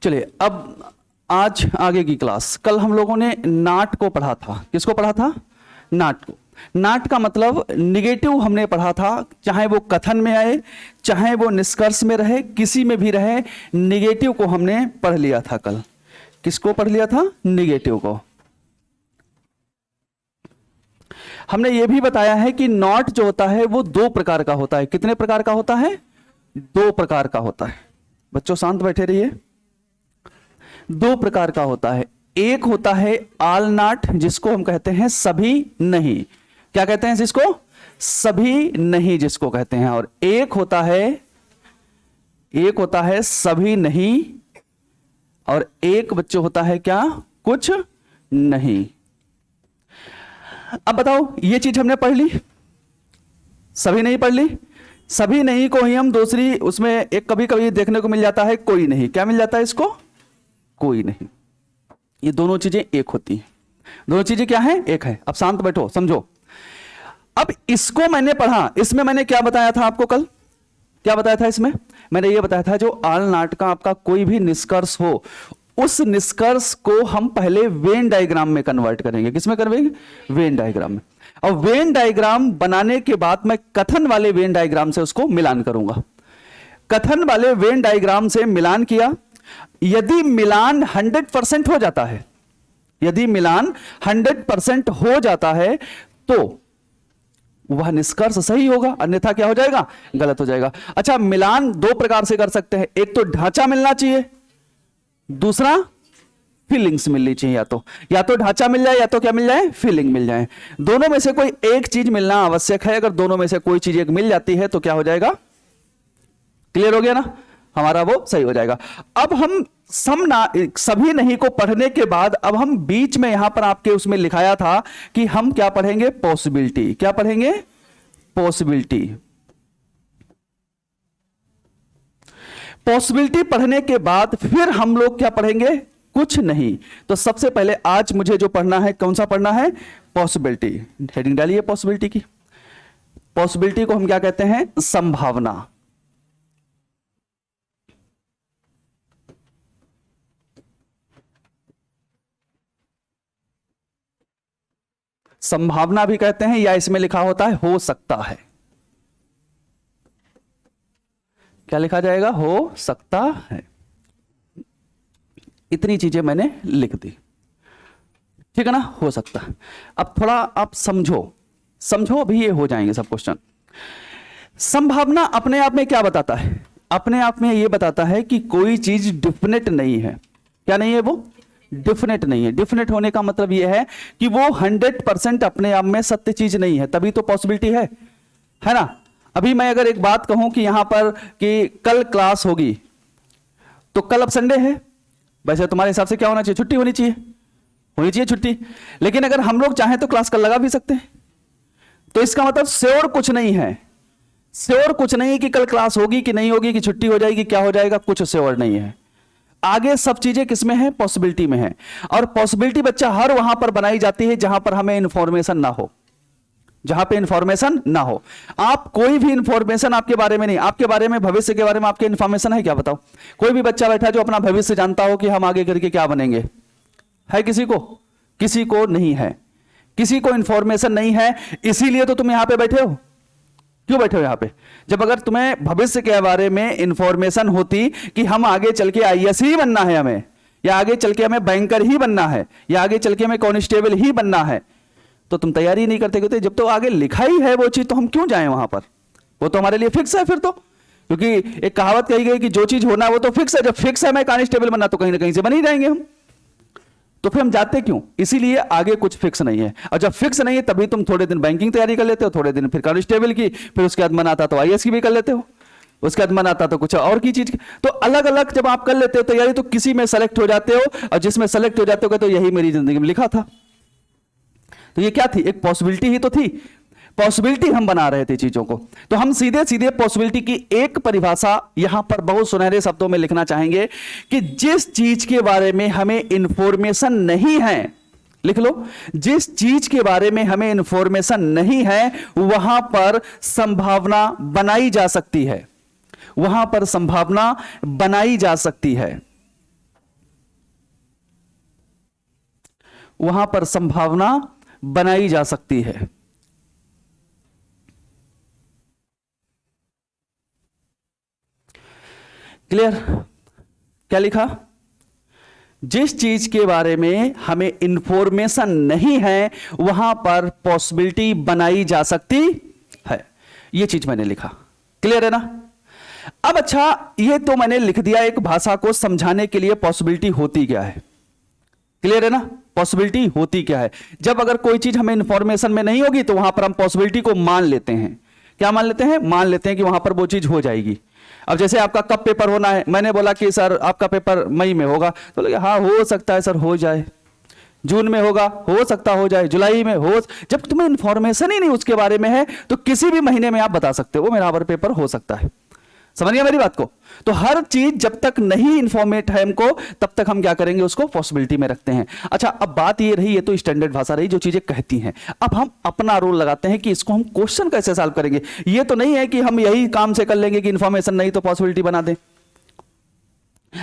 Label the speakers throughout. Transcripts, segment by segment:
Speaker 1: चलिए अब आज आगे की क्लास। कल हम लोगों ने नाट को पढ़ा था। किसको पढ़ा था? नाट को। नाट का मतलब निगेटिव हमने पढ़ा था, चाहे वो कथन में आए चाहे वो निष्कर्ष में रहे, किसी में भी रहे, निगेटिव को हमने पढ़ लिया था कल। किसको पढ़ लिया था? निगेटिव को। हमने ये भी बताया है कि नॉट जो होता है वो दो प्रकार का होता है। कितने प्रकार का होता है? दो प्रकार का होता है। बच्चों शांत बैठे रहिए। दो प्रकार का होता है। एक होता है ऑल नॉट, जिसको हम कहते हैं सभी नहीं। क्या कहते हैं जिसको? सभी नहीं जिसको कहते हैं। और एक होता है सभी नहीं, और एक बच्चों होता है क्या? कुछ नहीं। अब बताओ, ये चीज हमने पढ़ ली, सभी नहीं पढ़ ली। सभी नहीं को ही हम दूसरी उसमें एक कभी कभी देखने को मिल जाता है कोई नहीं। क्या मिल जाता है इसको? कोई नहीं। ये दोनों चीजें एक होती हैं। दोनों चीजें क्या है? एक है। अब शांत बैठो, समझो। अब इसको मैंने पढ़ा, इसमें मैंने क्या बताया था आपको कल? क्या बताया था इसमें? मैंने ये बताया था जो ऑल नॉट का आपका कोई भी निष्कर्ष हो, उस निष्कर्ष को हम पहले वेन डायग्राम में कन्वर्ट करेंगे। किसमें करेंगे? वेन डायग्राम में। और वेन डायग्राम बनाने के बाद मैं कथन वाले वेन डायग्राम से उसको मिलान करूंगा। कथन वाले वेन डायग्राम से मिलान किया, यदि मिलान 100% हो जाता है, यदि मिलान 100% हो जाता है तो वह निष्कर्ष सही होगा, अन्यथा क्या हो जाएगा? गलत हो जाएगा। अच्छा, मिलान दो प्रकार से कर सकते हैं। एक तो ढांचा मिलना चाहिए, दूसरा फीलिंग्स मिलनी चाहिए। या तो ढांचा मिल जाए या तो क्या मिल जाए? फीलिंग मिल जाए। दोनों में से कोई एक चीज मिलना आवश्यक है। अगर दोनों में से कोई चीज एक मिल जाती है तो क्या हो जाएगा? क्लियर हो गया ना? हमारा वो सही हो जाएगा। अब हम सभी नहीं को पढ़ने के बाद अब हम बीच में यहां पर आपके उसमें लिखाया था कि हम क्या पढ़ेंगे? पॉसिबिलिटी। क्या पढ़ेंगे? पॉसिबिलिटी। पॉसिबिलिटी पढ़ने के बाद फिर हम लोग क्या पढ़ेंगे? कुछ नहीं। तो सबसे पहले आज मुझे जो पढ़ना है, कौन सा पढ़ना है? पॉसिबिलिटी। हेडिंग डालिए पॉसिबिलिटी की। पॉसिबिलिटी को हम क्या कहते हैं? संभावना। संभावना भी कहते हैं, या इसमें लिखा होता है हो सकता है। क्या लिखा जाएगा? हो सकता है। इतनी चीजें मैंने लिख दी, ठीक है ना? हो सकता है। अब थोड़ा आप समझो, अभी ये हो जाएंगे सब क्वेश्चन। संभावना अपने आप में क्या बताता है? अपने आप में ये बताता है कि कोई चीज डिफिनेट नहीं है। क्या नहीं है? वो डिफिनेट नहीं है। डिफिनेट होने का मतलब यह है कि वो 100% अपने आप में सत्य चीज नहीं है, तभी तो पॉसिबिलिटी है ना? अभी मैं अगर एक बात कहूं कि यहां पर कि कल क्लास होगी, तो कल अब संडे है, वैसे तुम्हारे हिसाब से क्या होना चाहिए? छुट्टी होनी चाहिए छुट्टी। लेकिन अगर हम लोग चाहें तो क्लास कल लगा भी सकते हैं। तो इसका मतलब श्योर कुछ नहीं है। श्योर कुछ नहीं कि कल क्लास होगी कि नहीं होगी, कि छुट्टी हो जाएगी, क्या हो जाएगा, कुछ श्योर नहीं है। आगे सब चीजें किसमें है? पॉसिबिलिटी में है। और पॉसिबिलिटी बच्चा हर वहां पर बनाई जाती है जहां पर हमें इंफॉर्मेशन ना हो। जहां पे इंफॉर्मेशन ना हो, आप कोई भी इंफॉर्मेशन आपके बारे में नहीं, आपके बारे में, भविष्य के बारे में आपके इंफॉर्मेशन है क्या? बताओ। कोई भी बच्चा बैठा है जो अपना भविष्य जानता हो कि हम आगे करके क्या बनेंगे? है किसी को? किसी को नहीं है। किसी को इंफॉर्मेशन नहीं है, इसीलिए तो तुम यहां पे बैठे हो। क्यों बैठे हो यहां पे? जब अगर तुम्हें भविष्य के बारे में इंफॉर्मेशन होती कि हम आगे चल के आईएएस ही बनना है हमें, या आगे चल के हमें बैंकर ही बनना है, या आगे चल के हमें कांस्टेबल ही बनना है, तो तुम तैयारी नहीं करते। कहते जब तो आगे लिखा ही है वो चीज, तो हम क्यों जाएं वहां पर? वो तो हमारे लिए फिक्स है फिर तो। क्योंकि एक कहावत कही गई कि जो चीज होना है वो तो फिक्स है। जब फिक्स है मैं कांस्टेबल बनना, तो कहीं ना कहीं से बन ही जाएंगे हम। तो फिर हम जाते क्यों? इसीलिए आगे कुछ फिक्स नहीं है। और जब फिक्स नहीं है तभी तुम थोड़े दिन बैंकिंग तैयारी कर लेते हो, थोड़े दिन फिर कांस्टेबल की, फिर उसके बाद मन आता तो आईएएस की भी कर लेते हो, उसके बाद मन आता तो कुछ और की चीज। तो अलग अलग जब आप कर लेते हो तैयारी, तो किसी में सेलेक्ट हो जाते हो, और जिसमें सेलेक्ट हो जाते हो तो यही मेरी जिंदगी में लिखा था। तो ये क्या थी? एक पॉसिबिलिटी ही तो थी। पॉसिबिलिटी हम बना रहे थे चीजों को। तो हम सीधे सीधे पॉसिबिलिटी की एक परिभाषा यहां पर बहुत सुनहरे शब्दों में लिखना चाहेंगे कि जिस चीज के बारे में हमें इंफॉर्मेशन नहीं है, लिख लो, जिस चीज के बारे में हमें इंफॉर्मेशन नहीं है वहां पर संभावना बनाई जा सकती है। वहां पर संभावना बनाई जा सकती है। वहां पर संभावना बनाई जा सकती है। क्लियर? क्या लिखा? जिस चीज के बारे में हमें इंफॉर्मेशन नहीं है वहां पर पॉसिबिलिटी बनाई जा सकती है। यह चीज मैंने लिखा। क्लियर है ना? अब अच्छा, ये तो मैंने लिख दिया एक भाषा को समझाने के लिए पॉसिबिलिटी होती क्या है। क्लियर है ना? पॉसिबिलिटी होती क्या है। जब अगर कोई चीज हमें इंफॉर्मेशन में नहीं होगी तो वहां पर हम पॉसिबिलिटी को मान लेते हैं। क्या मान लेते हैं? मान लेते हैं कि वहां पर वो चीज हो जाएगी। अब जैसे आपका कब पेपर होना है, मैंने बोला कि सर आपका पेपर मई में होगा, तो लगे हाँ हो सकता है सर हो जाए, जून में होगा, हो सकता हो जाए, जुलाई में हो। जब तुम्हें इंफॉर्मेशन ही नहीं उसके बारे में है तो किसी भी महीने में आप बता सकते हो मेरा पेपर हो सकता है। समझ गया मेरी बात को? तो हर चीज जब तक नहीं इंफॉर्मेट है हमको तब तक हम क्या करेंगे, उसको पॉसिबिलिटी में रखते हैं। अच्छा, अब बात ये रही, ये तो स्टैंडर्ड भाषा रही जो चीजें कहती हैं। अब हम अपना रोल लगाते हैं कि इसको हम क्वेश्चन कैसे सॉल्व करेंगे। ये तो नहीं है कि हम यही काम से कर लेंगे कि इंफॉर्मेशन नहीं तो पॉसिबिलिटी बना दें।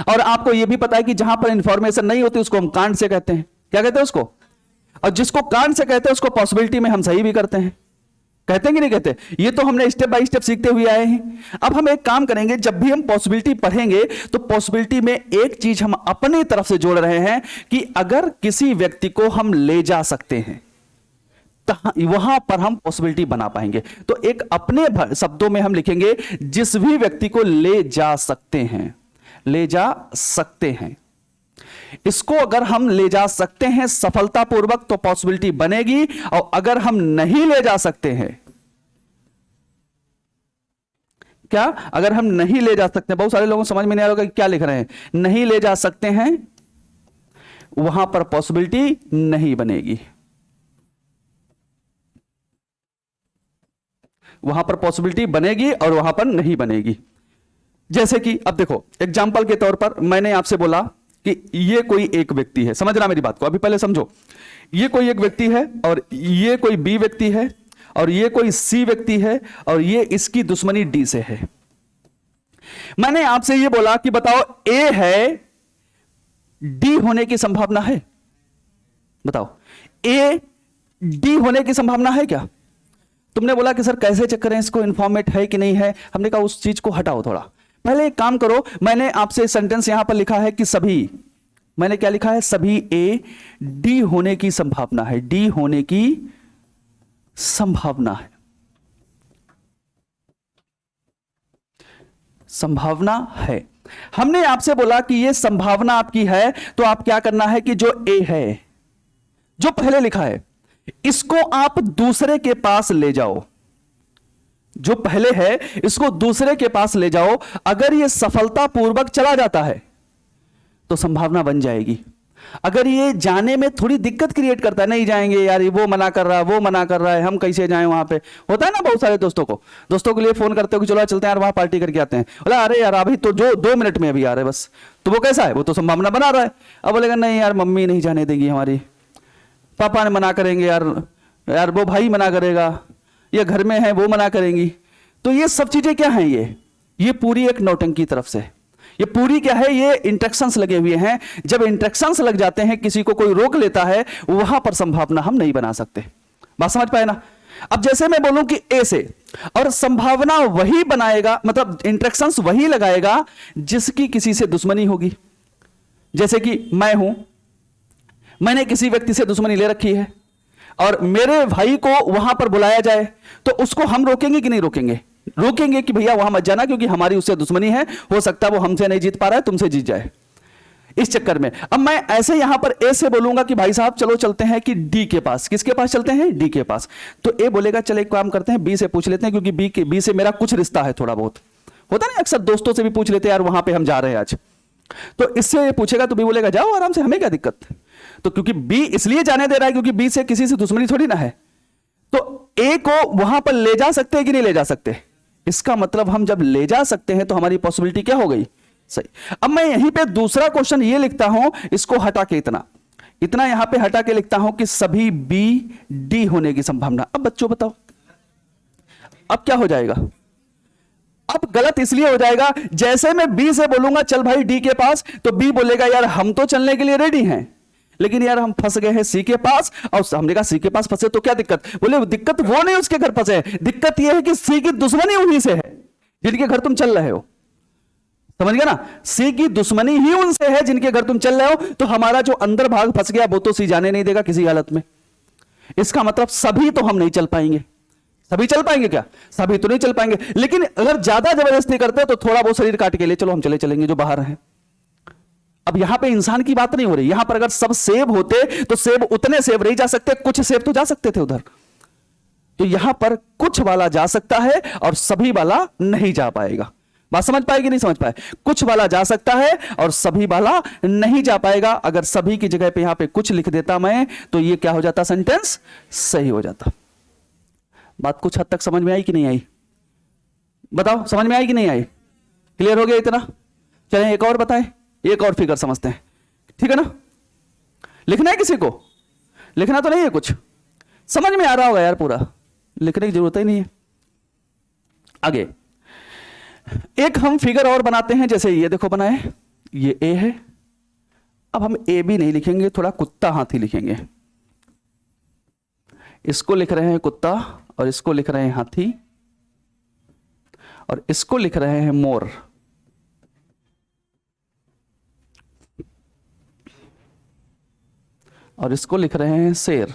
Speaker 1: और आपको यह भी पता है कि जहां पर इंफॉर्मेशन नहीं होती उसको हम कांड से कहते हैं। क्या कहते हैं उसको? और जिसको कांड से कहते हैं उसको पॉसिबिलिटी में हम सही भी करते हैं। कहते हैं कि नहीं कहते? ये तो हमने स्टेप बाय स्टेप सीखते हुए आए हैं। अब हम एक काम करेंगे, जब भी हम पॉसिबिलिटी पढ़ेंगे तो पॉसिबिलिटी में एक चीज हम अपनी तरफ से जोड़ रहे हैं कि अगर किसी व्यक्ति को हम ले जा सकते हैं तो वहां पर हम पॉसिबिलिटी बना पाएंगे। तो एक अपने शब्दों में हम लिखेंगे जिस भी व्यक्ति को ले जा सकते हैं, ले जा सकते हैं, इसको अगर हम ले जा सकते हैं सफलतापूर्वक तो पॉसिबिलिटी बनेगी। और अगर हम नहीं ले जा सकते हैं, क्या अगर हम नहीं ले जा सकते, बहुत सारे लोगों को समझ में नहीं आ रहा कि क्या लिख रहे हैं, नहीं ले जा सकते हैं, वहां पर पॉसिबिलिटी नहीं बनेगी। वहां पर पॉसिबिलिटी बनेगी और वहां पर नहीं बनेगी। जैसे कि अब देखो, एग्जाम्पल के तौर पर मैंने आपसे बोला कि ये कोई एक व्यक्ति है। समझना मेरी बात को, अभी पहले समझो। ये कोई एक व्यक्ति है और ये कोई बी व्यक्ति है और ये कोई सी व्यक्ति है और ये इसकी दुश्मनी डी से है। मैंने आपसे ये बोला कि बताओ ए है, डी होने की संभावना है? बताओ, ए डी होने की संभावना है क्या? तुमने बोला कि सर कैसे चेक करें इसको, इन्फॉर्मेट है कि नहीं है। हमने कहा उस चीज को हटाओ थोड़ा, पहले एक काम करो। मैंने आपसे सेंटेंस यहां पर लिखा है कि सभी, मैंने क्या लिखा है? सभी ए डी होने की संभावना है, डी होने की संभावना है, संभावना है। हमने आपसे बोला कि यह संभावना आपकी है, तो आप क्या करना है कि जो ए है, जो पहले लिखा है, इसको आप दूसरे के पास ले जाओ। जो पहले है इसको दूसरे के पास ले जाओ। अगर यह सफलतापूर्वक चला जाता है तो संभावना बन जाएगी। अगर ये जाने में थोड़ी दिक्कत क्रिएट करता है, नहीं जाएंगे यार, ये वो मना कर रहा है, वो मना कर रहा है, हम कैसे जाएं वहां पे, होता है ना बहुत सारे दोस्तों के लिए फोन करते हो कि चलो चलते हैं यार वहां पार्टी करके आते हैं। बोला अरे यार अभी तो जो 2 मिनट में अभी आ रहे बस, तो वो कैसा है, वो तो संभावना बना रहा है। अब बोलेगा नहीं यार मम्मी नहीं जाने देगी हमारी, पापा ने मना करेंगे, यार वो भाई मना करेगा, ये घर में है वो मना करेंगी। तो ये सब चीजें क्या हैं, ये पूरी एक नौटंकी की तरफ से, ये पूरी क्या है, ये इंट्रैक्शंस लगे हुए हैं। जब इंट्रैक्शंस लग जाते हैं, किसी को कोई रोक लेता है, वहां पर संभावना हम नहीं बना सकते। बात समझ पाए ना? अब जैसे मैं बोलूं कि ए से, और संभावना वही बनाएगा, मतलब इंट्रैक्शंस वही लगाएगा जिसकी किसी से दुश्मनी होगी। जैसे कि मैं हूं, मैंने किसी व्यक्ति से दुश्मनी ले रखी है और मेरे भाई को वहां पर बुलाया जाए तो उसको हम रोकेंगे कि नहीं रोकेंगे? रोकेंगे कि भैया वहां मत जाना क्योंकि हमारी उससे दुश्मनी है, हो सकता है वो हमसे नहीं जीत पा रहा है, तुमसे जीत जाए। इस चक्कर में अब मैं ऐसे यहां पर ए से बोलूंगा कि भाई साहब चलो चलते हैं कि डी के पास। किसके पास चलते हैं? डी के पास। तो ए बोलेगा चल एक काम करते हैं, बी से पूछ लेते हैं क्योंकि बी से मेरा कुछ रिश्ता है, थोड़ा बहुत होता है ना, अक्सर दोस्तों से भी पूछ लेते हैं यार वहां पे हम जा रहे हैं आज, तो इससे पूछेगा तो बी बोलेगा जाओ आराम से, हमें क्या दिक्कत। तो क्योंकि बी इसलिए जाने दे रहा है क्योंकि बी से किसी से दुश्मनी थोड़ी ना है, तो ए को वहां पर ले जा सकते हैं कि नहीं ले जा सकते? इसका मतलब हम जब ले जा सकते हैं तो हमारी पॉसिबिलिटी क्या हो गई? सही। अब मैं यहीं पे दूसरा क्वेश्चन ये लिखता हूं, इसको हटा के इतना यहां पे हटा के लिखता हूं कि सभी बी डी होने की संभावना। अब बच्चों बताओ अब क्या हो जाएगा? अब गलत इसलिए हो जाएगा, जैसे मैं बी से बोलूंगा चल भाई डी के पास, तो बी बोलेगा यार हम तो चलने के लिए रेडी हैं, लेकिन यार हम फंस गए हैं सी के पास, और हमने कहा सी के पास फंसे तो क्या दिक्कत, बोले दिक्कत वो नहीं उसके घर फंसे है, दिक्कत यह है कि सी की दुश्मनी उन्हीं से है जिनके घर तुम चल रहे हो। समझ गया ना, सी की दुश्मनी ही उनसे है जिनके घर तुम चल रहे हो। तो हमारा जो अंदर भाग फंस गया वो तो सी जाने नहीं देगा किसी हालत में। इसका मतलब सभी तो हम नहीं चल पाएंगे। सभी चल पाएंगे क्या, सभी तो नहीं चल पाएंगे, लेकिन अगर ज्यादा जबरदस्ती करते हो तो थोड़ा बहुत शरीर काट के ले चलो हम चले चलेंगे जो बाहर हैं। अब यहां पे इंसान की बात नहीं हो रही, यहां पर अगर सब सेब होते तो सेब उतने सेब नहीं जा सकते, कुछ सेब तो जा सकते थे उधर। तो यहां पर कुछ वाला जा सकता है और सभी वाला नहीं जा पाएगा। बात समझ पाएगी नहीं समझ पाए, कुछ वाला जा सकता है और सभी वाला नहीं जा पाएगा। अगर सभी की जगह पे यहां पे कुछ लिख देता मैं तो ये क्या हो जाता, सेंटेंस सही हो जाता। बात कुछ हद तक समझ में आई कि नहीं आई, बताओ समझ में आई कि नहीं आई, क्लियर हो गया इतना। चलें एक और बताएं, एक और फिगर समझते हैं, ठीक है ना। लिखना है किसी को, लिखना तो नहीं है, कुछ समझ में आ रहा होगा यार, पूरा लिखने की जरूरत ही नहीं है। आगे एक हम फिगर और बनाते हैं, जैसे ये देखो बनाए, ये ए है। अब हम ए भी नहीं लिखेंगे, थोड़ा कुत्ता हाथी लिखेंगे। इसको लिख रहे हैं कुत्ता और इसको लिख रहे हैं हाथी और इसको लिख रहे हैं मोर। और इसको लिख रहे हैं शेर,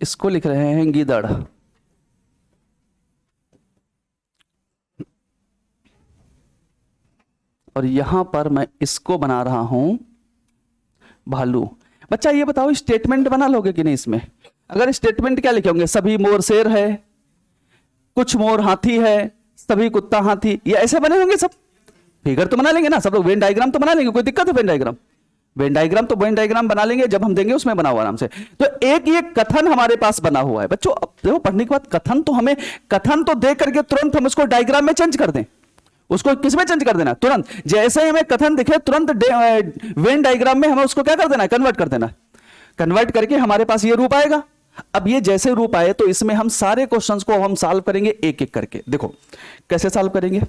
Speaker 1: इसको लिख रहे हैं गीदड़, और यहां पर मैं इसको बना रहा हूं भालू। बच्चा ये बताओ स्टेटमेंट बना लोगे कि नहीं इसमें। अगर स्टेटमेंट क्या लिखोगे, सभी मोर शेर है, कुछ मोर हाथी है, सभी कुत्ता हाथी, ये ऐसे बने होंगे सब। फिगर तो बना लेंगे ना सब लोग, वेन डायग्राम तो बना लेंगे, कोई दिक्कत है वेन डायग्राम। वेन डायग्राम तो वेन डायग्राम बना लेंगे, जब हम देंगे उसमें बनाओ आराम से। तो एक ये कथन हमारे पास बना हुआ है बच्चों। अब देखो पढ़ने के बाद कथन तो हमें, कथन तो दे करके तुरंत हम उसको डायग्राम में चेंज कर दें, उसको किस में चेंज कर देना तुरंत, जैसे ही हमें कथन दिखे तुरंत वेन डायग्राम में हमें उसको क्या कर देना, कन्वर्ट कर देना। कन्वर्ट करके हमारे पास ये रूप आएगा। अब ये जैसे रूप आए तो इसमें हम सारे क्वेश्चंस को हम सॉल्व करेंगे एक एक करके। देखो कैसे सॉल्व करेंगे,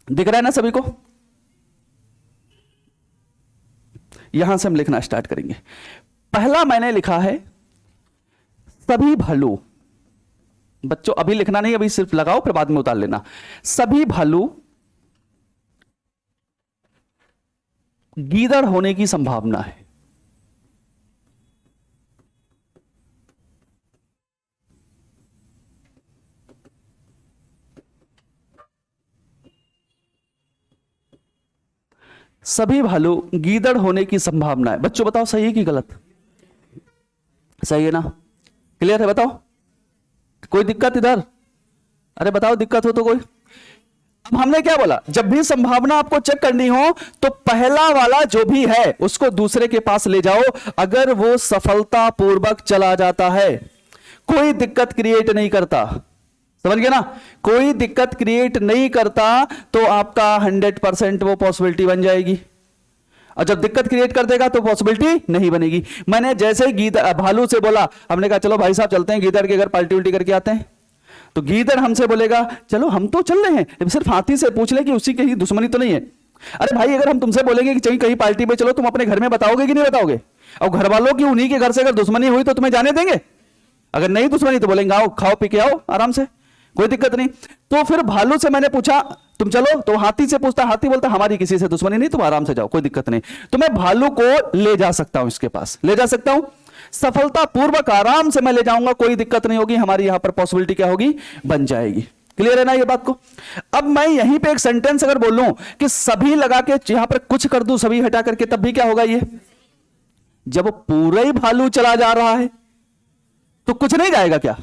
Speaker 1: दिख रहा है ना सभी को। यहां से हम लिखना स्टार्ट करेंगे। पहला मैंने लिखा है सभी भालू। बच्चों अभी लिखना नहीं, अभी सिर्फ लगाओ फिर बाद में उतार लेना। सभी भालू गीदड़ होने की संभावना है। सभी भालू गीदड़ होने की संभावना है। बच्चों बताओ सही है कि गलत, सही है ना, क्लियर है, बताओ कोई दिक्कत इधर, अरे बताओ दिक्कत हो तो कोई। अब हमने क्या बोला, जब भी संभावना आपको चेक करनी हो तो पहला वाला जो भी है उसको दूसरे के पास ले जाओ। अगर वो सफलतापूर्वक चला जाता है, कोई दिक्कत क्रिएट नहीं करता, समझ गए ना, कोई दिक्कत क्रिएट नहीं करता तो आपका 100% वो पॉसिबिलिटी बन जाएगी। और जब दिक्कत क्रिएट कर देगा तो पॉसिबिलिटी नहीं बनेगी। मैंने जैसे ही भालू से बोला, हमने कहा चलो भाई साहब चलते हैं गीदड़ के घर पार्टी उल्टी करके आते हैं, तो गीदड़ हमसे बोलेगा चलो हम तो चल रहे हैं, सिर्फ हाथी से पूछ ले कि उसी की ही दुश्मनी तो नहीं है। अरे भाई अगर हम तुमसे बोलेंगे कि चाहिए कहीं पार्टी पे चलो, तुम अपने घर में बताओगे कि नहीं बताओगे। और घर वालों की उन्हीं के घर से अगर दुश्मनी हुई तो तुम्हें जाने देंगे, अगर नहीं दुश्मनी तो बोलेंगे आओ खाओ पी के आओ आराम से, कोई दिक्कत नहीं। तो फिर भालू से मैंने पूछा तुम चलो, तो हाथी से पूछता, हाथी बोलता हमारी किसी से दुश्मनी नहीं, तुम आराम से जाओ कोई दिक्कत नहीं। तो मैं भालू को ले जा सकता हूं, इसके पास ले जा सकता हूं, सफलतापूर्वक आराम से मैं ले जाऊंगा, कोई दिक्कत नहीं होगी, हमारी यहां पर पॉसिबिलिटी क्या होगी, बन जाएगी। क्लियर है ना ये बात को। अब मैं यहीं पे एक सेंटेंस अगर बोलूं कि सभी लगा के यहां पर कुछ कर दूं, सभी हटा करके, तब भी क्या होगा, ये जब पूरा ही भालू चला जा रहा है तो कुछ नहीं जाएगा क्या।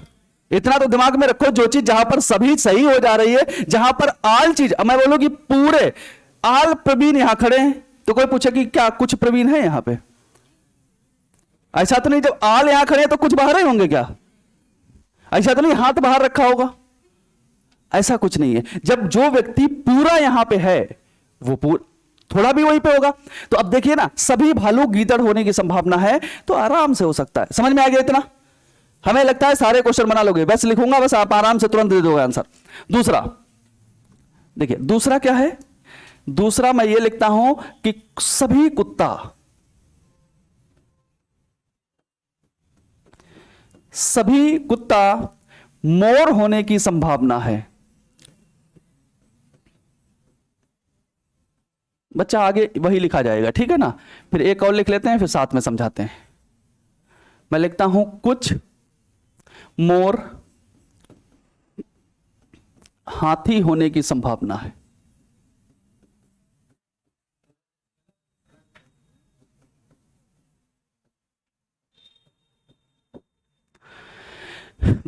Speaker 1: इतना तो दिमाग में रखो, जो चीज जहां पर सभी सही हो जा रही है, जहां पर आल चीज, मैं बोलूं कि पूरे आल प्रवीण यहां खड़े हैं, तो कोई पूछे कि क्या कुछ प्रवीण है यहां पे, ऐसा तो नहीं जब आल यहां खड़े हैं तो कुछ बाहर ही होंगे क्या, ऐसा तो नहीं हाथ बाहर रखा होगा, ऐसा कुछ नहीं है। जब जो व्यक्ति पूरा यहां पे है वो थोड़ा भी वहीं पे होगा। तो अब देखिए ना, सभी भालू गीदड़ होने की संभावना है, तो आराम से हो सकता है। समझ में आ गया इतना। हमें लगता है सारे क्वेश्चन बना लोगे, बस लिखूंगा, बस आप आराम से तुरंत दे दोगे आंसर। दूसरा देखिए, दूसरा क्या है, दूसरा मैं ये लिखता हूं कि सभी कुत्ता, सभी कुत्ता मोर होने की संभावना है। बच्चा आगे वही लिखा जाएगा, ठीक है ना। फिर एक और लिख लेते हैं, फिर साथ में समझाते हैं। मैं लिखता हूं कुछ मोर हाथी होने की संभावना है।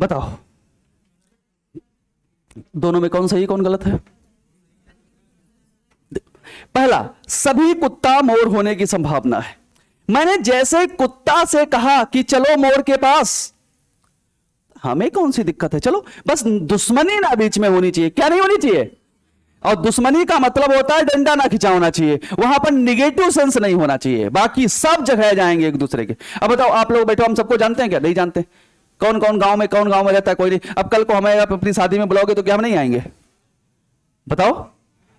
Speaker 1: बताओ दोनों में कौन सही कौन गलत है? पहला, सभी कुत्ता मोर होने की संभावना है। मैंने जैसे कुत्ता से कहा कि चलो मोर के पास, हमें कौन सी दिक्कत है, चलो, बस दुश्मनी ना बीच में होनी चाहिए। क्या नहीं होनी चाहिए? और दुश्मनी का मतलब होता है डंडा ना खिंचा होना चाहिए, वहां पर निगेटिव सेंस नहीं होना चाहिए, बाकी सब जगह जाएंगे एक दूसरे के। अब बताओ आप लोग बैठो, हम सबको जानते हैं क्या? नहीं जानते। कौन कौन गांव में रहता है? कोई नहीं। अब कल को हमें अपनी शादी में बुलाओगे तो क्या हम नहीं आएंगे? बताओ,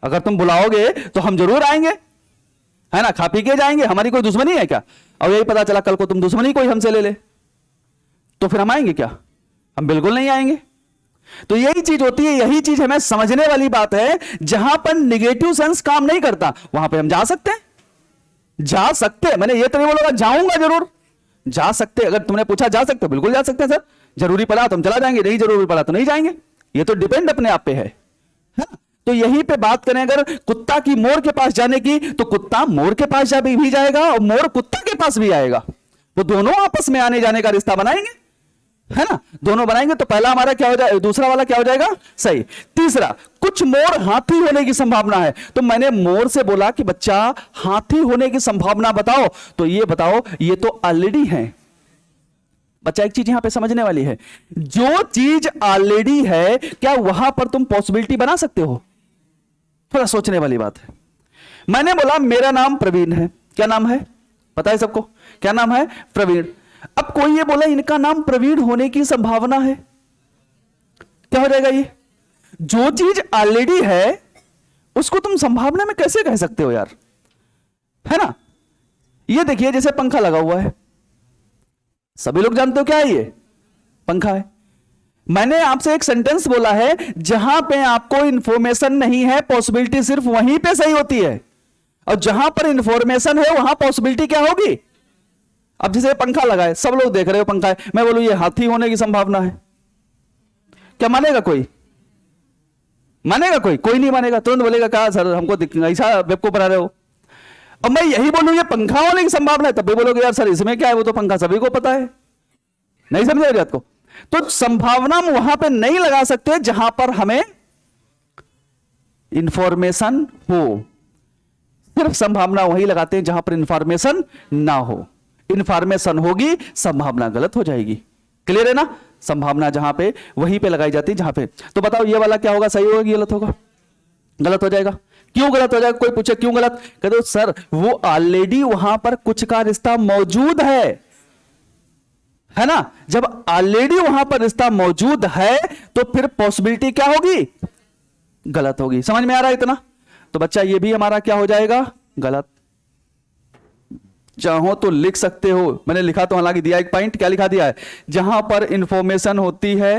Speaker 1: अगर तुम बुलाओगे तो हम जरूर आएंगे, है ना, खा पी के जाएंगे। हमारी कोई दुश्मनी है क्या? और यही पता चला कल को तुम दुश्मनी कोई हमसे ले ले तो फिर हम आएंगे क्या? हम बिल्कुल नहीं आएंगे। तो यही चीज होती है, यही चीज हमें समझने वाली बात है। जहां पर निगेटिव सेंस काम नहीं करता वहां पे हम जा सकते हैं, जा सकते हैं। मैंने ये तो नहीं बोलूंगा जाऊंगा, जरूर जा सकते। अगर तुमने पूछा जा सकते, बिल्कुल जा सकते हैं सर। जरूरी पड़ा तो हम चला जाएंगे, नहीं जरूरी पड़ा तो नहीं जाएंगे। ये तो डिपेंड अपने आप पे है ना। तो यहीं पे बात करें अगर कुत्ता की मोर के पास जाने की, तो कुत्ता मोर के पास भी जाएगा और मोर कुत्ता के पास भी आएगा। वो दोनों आपस में आने जाने का रिश्ता बनाएंगे, है ना। दोनों बनाएंगे तो पहला हमारा क्या हो जाएगा, दूसरा वाला क्या हो जाएगा, सही। तीसरा, कुछ मोर हाथी होने की संभावना है। तो मैंने मोर से बोला कि बच्चा हाथी होने की संभावना बताओ, तो ये बताओ, ये तो ऑलरेडी है। बच्चा एक चीज यहां पे समझने वाली है, जो चीज ऑलरेडी है क्या वहां पर तुम पॉसिबिलिटी बना सकते हो? थोड़ा सोचने वाली बात है। मैंने बोला मेरा नाम प्रवीण है। क्या नाम है पता है सबको? क्या नाम है? प्रवीण। अब कोई ये बोला इनका नाम प्रवीण होने की संभावना है, क्या हो जाएगा? ये जो चीज ऑलरेडी है उसको तुम संभावना में कैसे कह सकते हो यार, है ना। ये देखिए जैसे पंखा लगा हुआ है, सभी लोग जानते हो क्या है, ये पंखा है। मैंने आपसे एक सेंटेंस बोला है, जहां पे आपको इंफॉर्मेशन नहीं है पॉसिबिलिटी सिर्फ वहीं पे सही होती है, और जहां पर इंफॉर्मेशन है वहां पॉसिबिलिटी क्या होगी? अब जैसे पंखा लगा है, सब लोग देख रहे हो पंखा है, मैं बोलूं ये हाथी होने की संभावना है, क्या मानेगा कोई? मानेगा कोई? कोई नहीं मानेगा, तुरंत बोलेगा कहा सर हमको ऐसा बेवकूफ बना रहे हो। अब मैं यही बोलूं ये पंखा होने की संभावना है, तब भी बोलोगे यार सर इसमें क्या है, वो तो पंखा सभी को पता है। नहीं समझे बात को? तो संभावना हम वहां पे नहीं लगा सकते जहां पर हमें इंफॉर्मेशन हो, सिर्फ संभावना वही लगाते हैं जहां पर इंफॉर्मेशन ना हो। इंफॉर्मेशन होगी संभावना गलत हो जाएगी। क्लियर है ना? संभावना जहां पे वहीं पे लगाई जाती है जहां पे। तो बताओ ये वाला क्या होगा, सही होगा कि गलत होगा? गलत हो जाएगा। क्यों गलत हो जाएगा? कोई पूछे क्यों गलत, कहते सर वो ऑलरेडी वहां पर कुछ का रिश्ता मौजूद है ना। जब ऑलरेडी वहां पर रिश्ता मौजूद है तो फिर पॉसिबिलिटी क्या होगी? गलत होगी। समझ में आ रहा है इतना? तो बच्चा ये भी हमारा क्या हो जाएगा? गलत। चाहो तो लिख सकते हो, मैंने लिखा तो हालांकि दिया एक पॉइंट, क्या लिखा दिया है, जहां पर इंफॉर्मेशन होती है,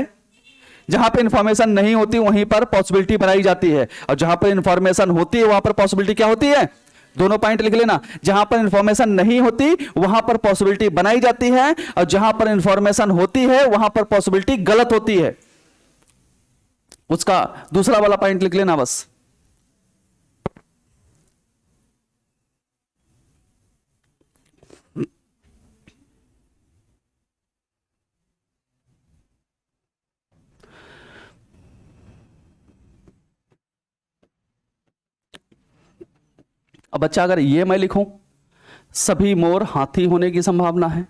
Speaker 1: जहां पर इंफॉर्मेशन नहीं होती वहीं पर पॉसिबिलिटी बनाई जाती है, और जहां पर इंफॉर्मेशन होती है वहां पर पॉसिबिलिटी क्या होती है? दोनों पॉइंट लिख लेना। जहां पर इंफॉर्मेशन नहीं होती वहां पर पॉसिबिलिटी बनाई जाती है, और जहां पर इंफॉर्मेशन होती है वहां पर पॉसिबिलिटी गलत होती है। उसका दूसरा वाला पॉइंट लिख लेना बस। अब बच्चा अगर ये मैं लिखूं सभी मोर हाथी होने की संभावना है,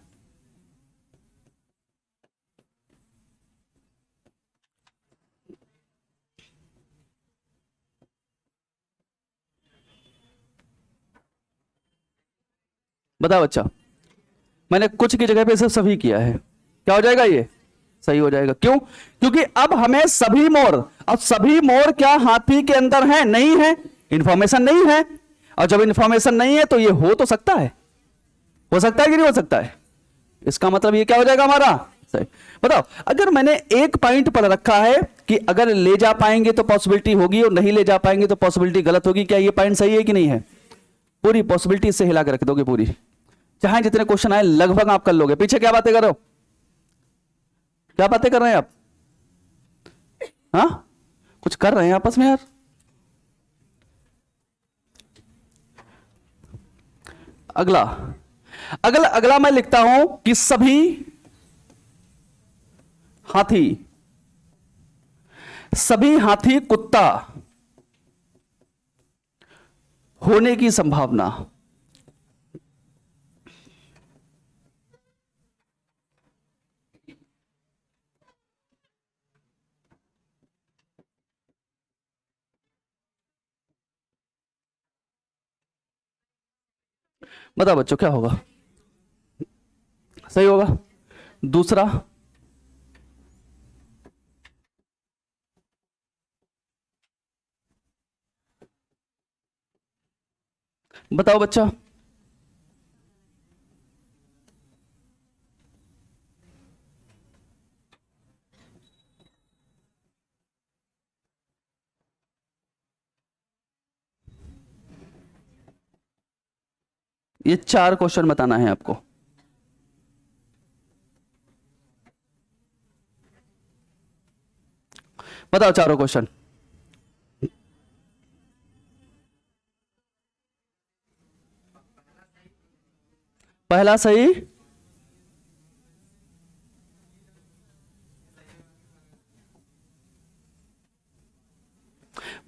Speaker 1: बताओ बच्चा, मैंने कुछ की जगह पे सिर्फ सभी किया है, क्या हो जाएगा? ये सही हो जाएगा। क्यों? क्योंकि अब हमें सभी मोर, अब सभी मोर क्या हाथी के अंदर है? नहीं है। इंफॉर्मेशन नहीं है, और जब इंफॉर्मेशन नहीं है तो ये हो तो सकता है, हो सकता है कि नहीं हो सकता है? इसका मतलब ये क्या हो जाएगा हमारा सही। बताओ, अगर मैंने एक पॉइंट पढ़ रखा है कि अगर ले जा पाएंगे तो पॉसिबिलिटी होगी और नहीं ले जा पाएंगे तो पॉसिबिलिटी गलत होगी, क्या ये पॉइंट सही है कि नहीं है? पूरी पॉसिबिलिटी इससे हिला के रख दोगे पूरी, चाहे जितने क्वेश्चन आए लगभग आप कर लोगे। पीछे क्या बातें कर रहे हो, क्या बातें कर रहे हैं आप? हाँ, कुछ कर रहे हैं आपस में यार। अगला अगला अगला मैं लिखता हूं कि सभी हाथी कुत्ता होने की संभावना बताओ बच्चों क्या होगा? सही होगा। दूसरा, बताओ बच्चा। ये 4 क्वेश्चन बताना है आपको। बताओ चारों क्वेश्चन। पहला सही,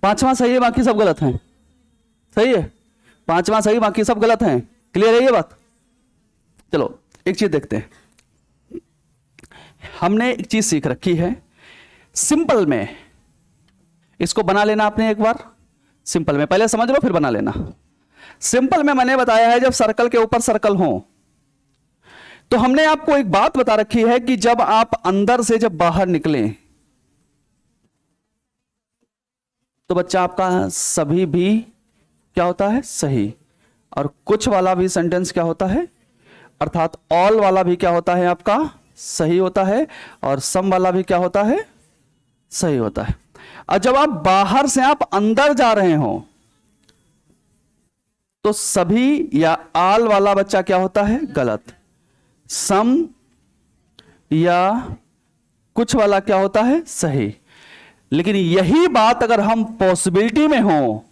Speaker 1: पांचवा सही है, बाकी सब गलत हैं। सही है, पांचवा सही, बाकी सब गलत हैं। क्लियर है ये बात? चलो एक चीज देखते हैं। हमने एक चीज सीख रखी है सिंपल में, इसको बना लेना आपने एक बार। सिंपल में पहले समझ लो फिर बना लेना। सिंपल में मैंने बताया है जब सर्कल के ऊपर सर्कल हो तो हमने आपको एक बात बता रखी है कि जब आप अंदर से जब बाहर निकलें तो बच्चा आपका सभी भी क्या होता है सही, और कुछ वाला भी सेंटेंस क्या होता है, अर्थात ऑल वाला भी क्या होता है आपका सही होता है, और सम वाला भी क्या होता है सही होता है। और जब आप बाहर से आप अंदर जा रहे हो तो सभी या आल वाला बच्चा क्या होता है गलत, सम या कुछ वाला क्या होता है सही। लेकिन यही बात अगर हम पॉसिबिलिटी में हो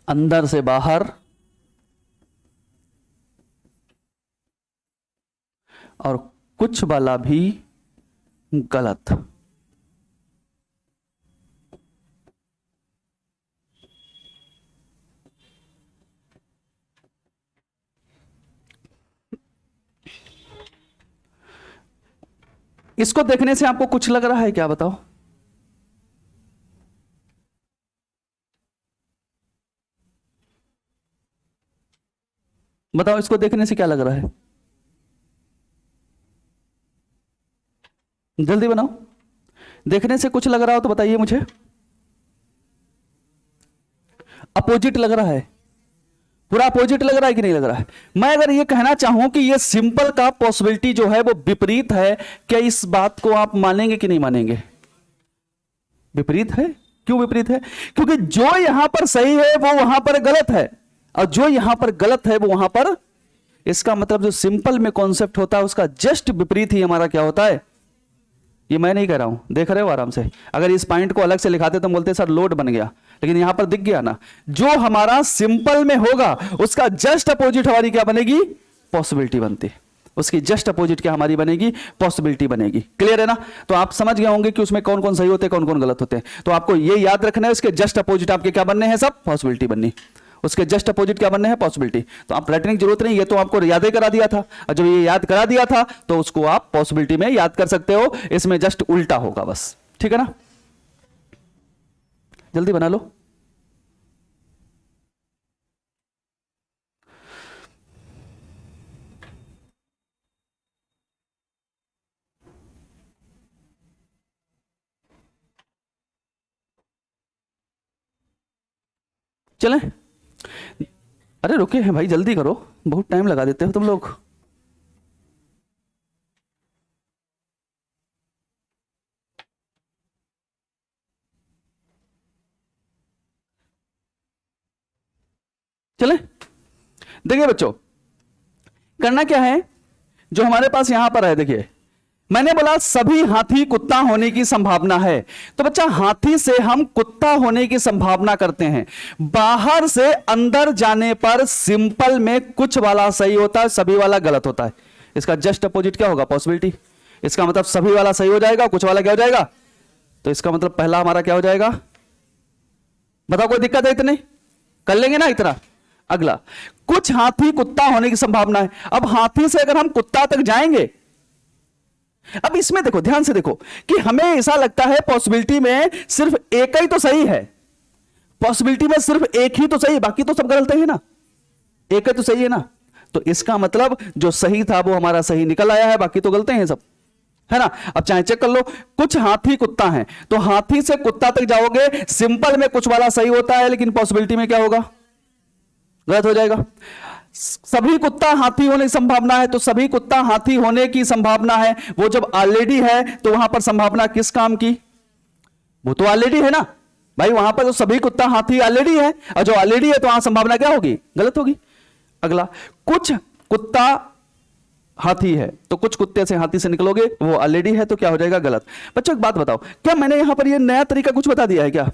Speaker 1: अंदर से बाहर और कुछ वाला भी गलत, इसको देखने से आपको कुछ लग रहा है क्या? बताओ। बताओ इसको देखने से क्या लग रहा है? जल्दी बनाओ, देखने से कुछ लग रहा हो तो बताइए मुझे। अपोजिट लग रहा है, पूरा अपोजिट लग रहा है कि नहीं लग रहा है? मैं अगर ये कहना चाहूं कि ये सिंपल का पॉसिबिलिटी जो है वो विपरीत है, क्या इस बात को आप मानेंगे कि नहीं मानेंगे? विपरीत है। क्यों विपरीत है? क्योंकि जो यहां पर सही है वो वहां पर गलत है, और जो यहां पर गलत है वो वहां पर, इसका मतलब जो सिंपल में कॉन्सेप्ट होता है उसका जस्ट विपरीत ही हमारा क्या होता है। ये मैं नहीं कह रहा हूं, देख रहे हो आराम से। अगर इस पॉइंट को अलग से लिखाते तो बोलते सर लोड बन गया, लेकिन यहां पर दिख गया ना, जो हमारा सिंपल में होगा उसका जस्ट अपोजिट हमारी क्या बनेगी पॉसिबिलिटी बनती, उसकी जस्ट अपोजिट क्या हमारी बनेगी पॉसिबिलिटी बनेगी। क्लियर है ना? तो आप समझ गए होंगे कि उसमें कौन कौन सही होते हैं कौन कौन गलत होते हैं। तो आपको ये याद रखना है, उसके जस्ट अपोजिट आपके क्या बनने हैं सब पॉसिबिलिटी बननी, उसके जस्ट अपोजिट क्या बनने हैं पॉसिबिलिटी। तो आप रटने की जरूरत नहीं, ये तो आपको याद ही करा दिया था, और जब ये याद करा दिया था तो उसको आप पॉसिबिलिटी में याद कर सकते हो, इसमें जस्ट उल्टा होगा बस। ठीक है ना? जल्दी बना लो। चलें? अरे रुके हैं भाई, जल्दी करो, बहुत टाइम लगा देते हो तुम लोग। चलें? देखिए बच्चों, करना क्या है, जो हमारे पास यहां पर है, देखिए मैंने बोला सभी हाथी कुत्ता होने की संभावना है। तो बच्चा हाथी से हम कुत्ता होने की संभावना करते हैं। बाहर से अंदर जाने पर सिंपल में कुछ वाला सही होता है, सभी वाला गलत होता है। इसका जस्ट अपोजिट क्या होगा, पॉसिबिलिटी। इसका मतलब सभी वाला सही हो जाएगा, कुछ वाला क्या हो जाएगा। तो इसका मतलब पहला हमारा क्या हो जाएगा, बताओ कोई दिक्कत है इतनी, कर लेंगे ना इतना। अगला, कुछ हाथी कुत्ता होने की संभावना है। अब हाथी से अगर हम कुत्ता तक जाएंगे, अब इसमें देखो, ध्यान से देखो कि हमें ऐसा लगता है पॉसिबिलिटी में सिर्फ एक ही तो सही है, पॉसिबिलिटी में सिर्फ एक ही तो सही, बाकी तो सब गलत है ना, एक ही तो सही है ना। तो इसका मतलब जो सही था वो हमारा सही निकल आया है, बाकी तो गलत हैं सब, है ना। अब चाहे चेक कर लो, कुछ हाथी कुत्ता हैं, तो हाथी से कुत्ता तक जाओगे, सिंपल में कुछ वाला सही होता है, लेकिन पॉसिबिलिटी में क्या होगा, गलत हो जाएगा। सभी कुत्ता हाथी होने की संभावना है, तो सभी कुत्ता हाथी होने की संभावना है, वो जब ऑलरेडी है तो वहां पर संभावना किस काम की, वो तो ऑलरेडी है ना भाई, वहां पर तो सभी कुत्ता हाथी ऑलरेडी है, और जो ऑलरेडी है तो वहां संभावना क्या होगी, गलत होगी। अगला, कुछ कुत्ता हाथी है, तो कुछ कुत्ते से हाथी से निकलोगे, वो ऑलरेडी है तो क्या हो जाएगा, गलत। बच्चों एक बात बताओ, क्या मैंने यहां पर ये नया तरीका कुछ बता दिया है क्या,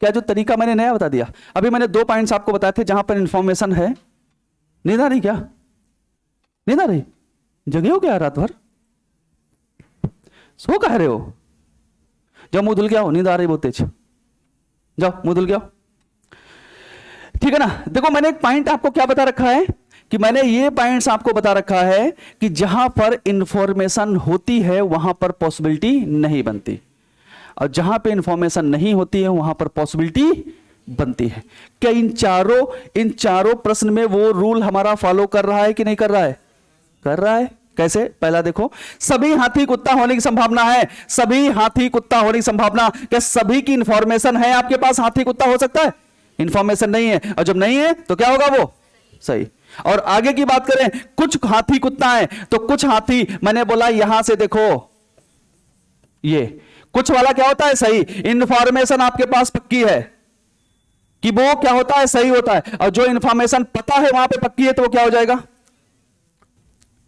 Speaker 1: क्या जो तरीका मैंने नया बता दिया। अभी मैंने 2 पॉइंट्स आपको बताए थे जहां पर इंफॉर्मेशन है। नींद आ रही क्या, नींद आ रही, जगे हो क्या रात भर, सो कह रहे हो, जाओ मुंह धुल के आओ, नींद आ रही बहुत तेज, जाओ मुंह धुल के आओ, ठीक है ना। देखो मैंने एक पॉइंट आपको क्या बता रखा है, कि मैंने ये पॉइंट्स आपको बता रखा है कि जहां पर इंफॉर्मेशन होती है वहां पर पॉसिबिलिटी नहीं बनती, और जहां पे इंफॉर्मेशन नहीं होती है वहां पर पॉसिबिलिटी बनती है। क्या इन चारों प्रश्न में वो रूल हमारा फॉलो कर रहा है कि नहीं कर रहा है, कर रहा है। कैसे, पहला देखो, सभी हाथी कुत्ता होने की संभावना है, सभी हाथी कुत्ता होने की संभावना, क्या सभी की इंफॉर्मेशन है आपके पास, हाथी कुत्ता हो सकता है, इंफॉर्मेशन नहीं है, और जब नहीं है तो क्या होगा, वो सही। और आगे की बात करें, कुछ हाथी कुत्ता है, तो कुछ हाथी, मैंने बोला यहां से देखो, ये कुछ वाला क्या होता है, सही। इंफॉर्मेशन आपके पास पक्की है कि वो क्या होता है, सही होता है, और जो इंफॉर्मेशन पता है वहां पे पक्की है, तो वो क्या हो जाएगा,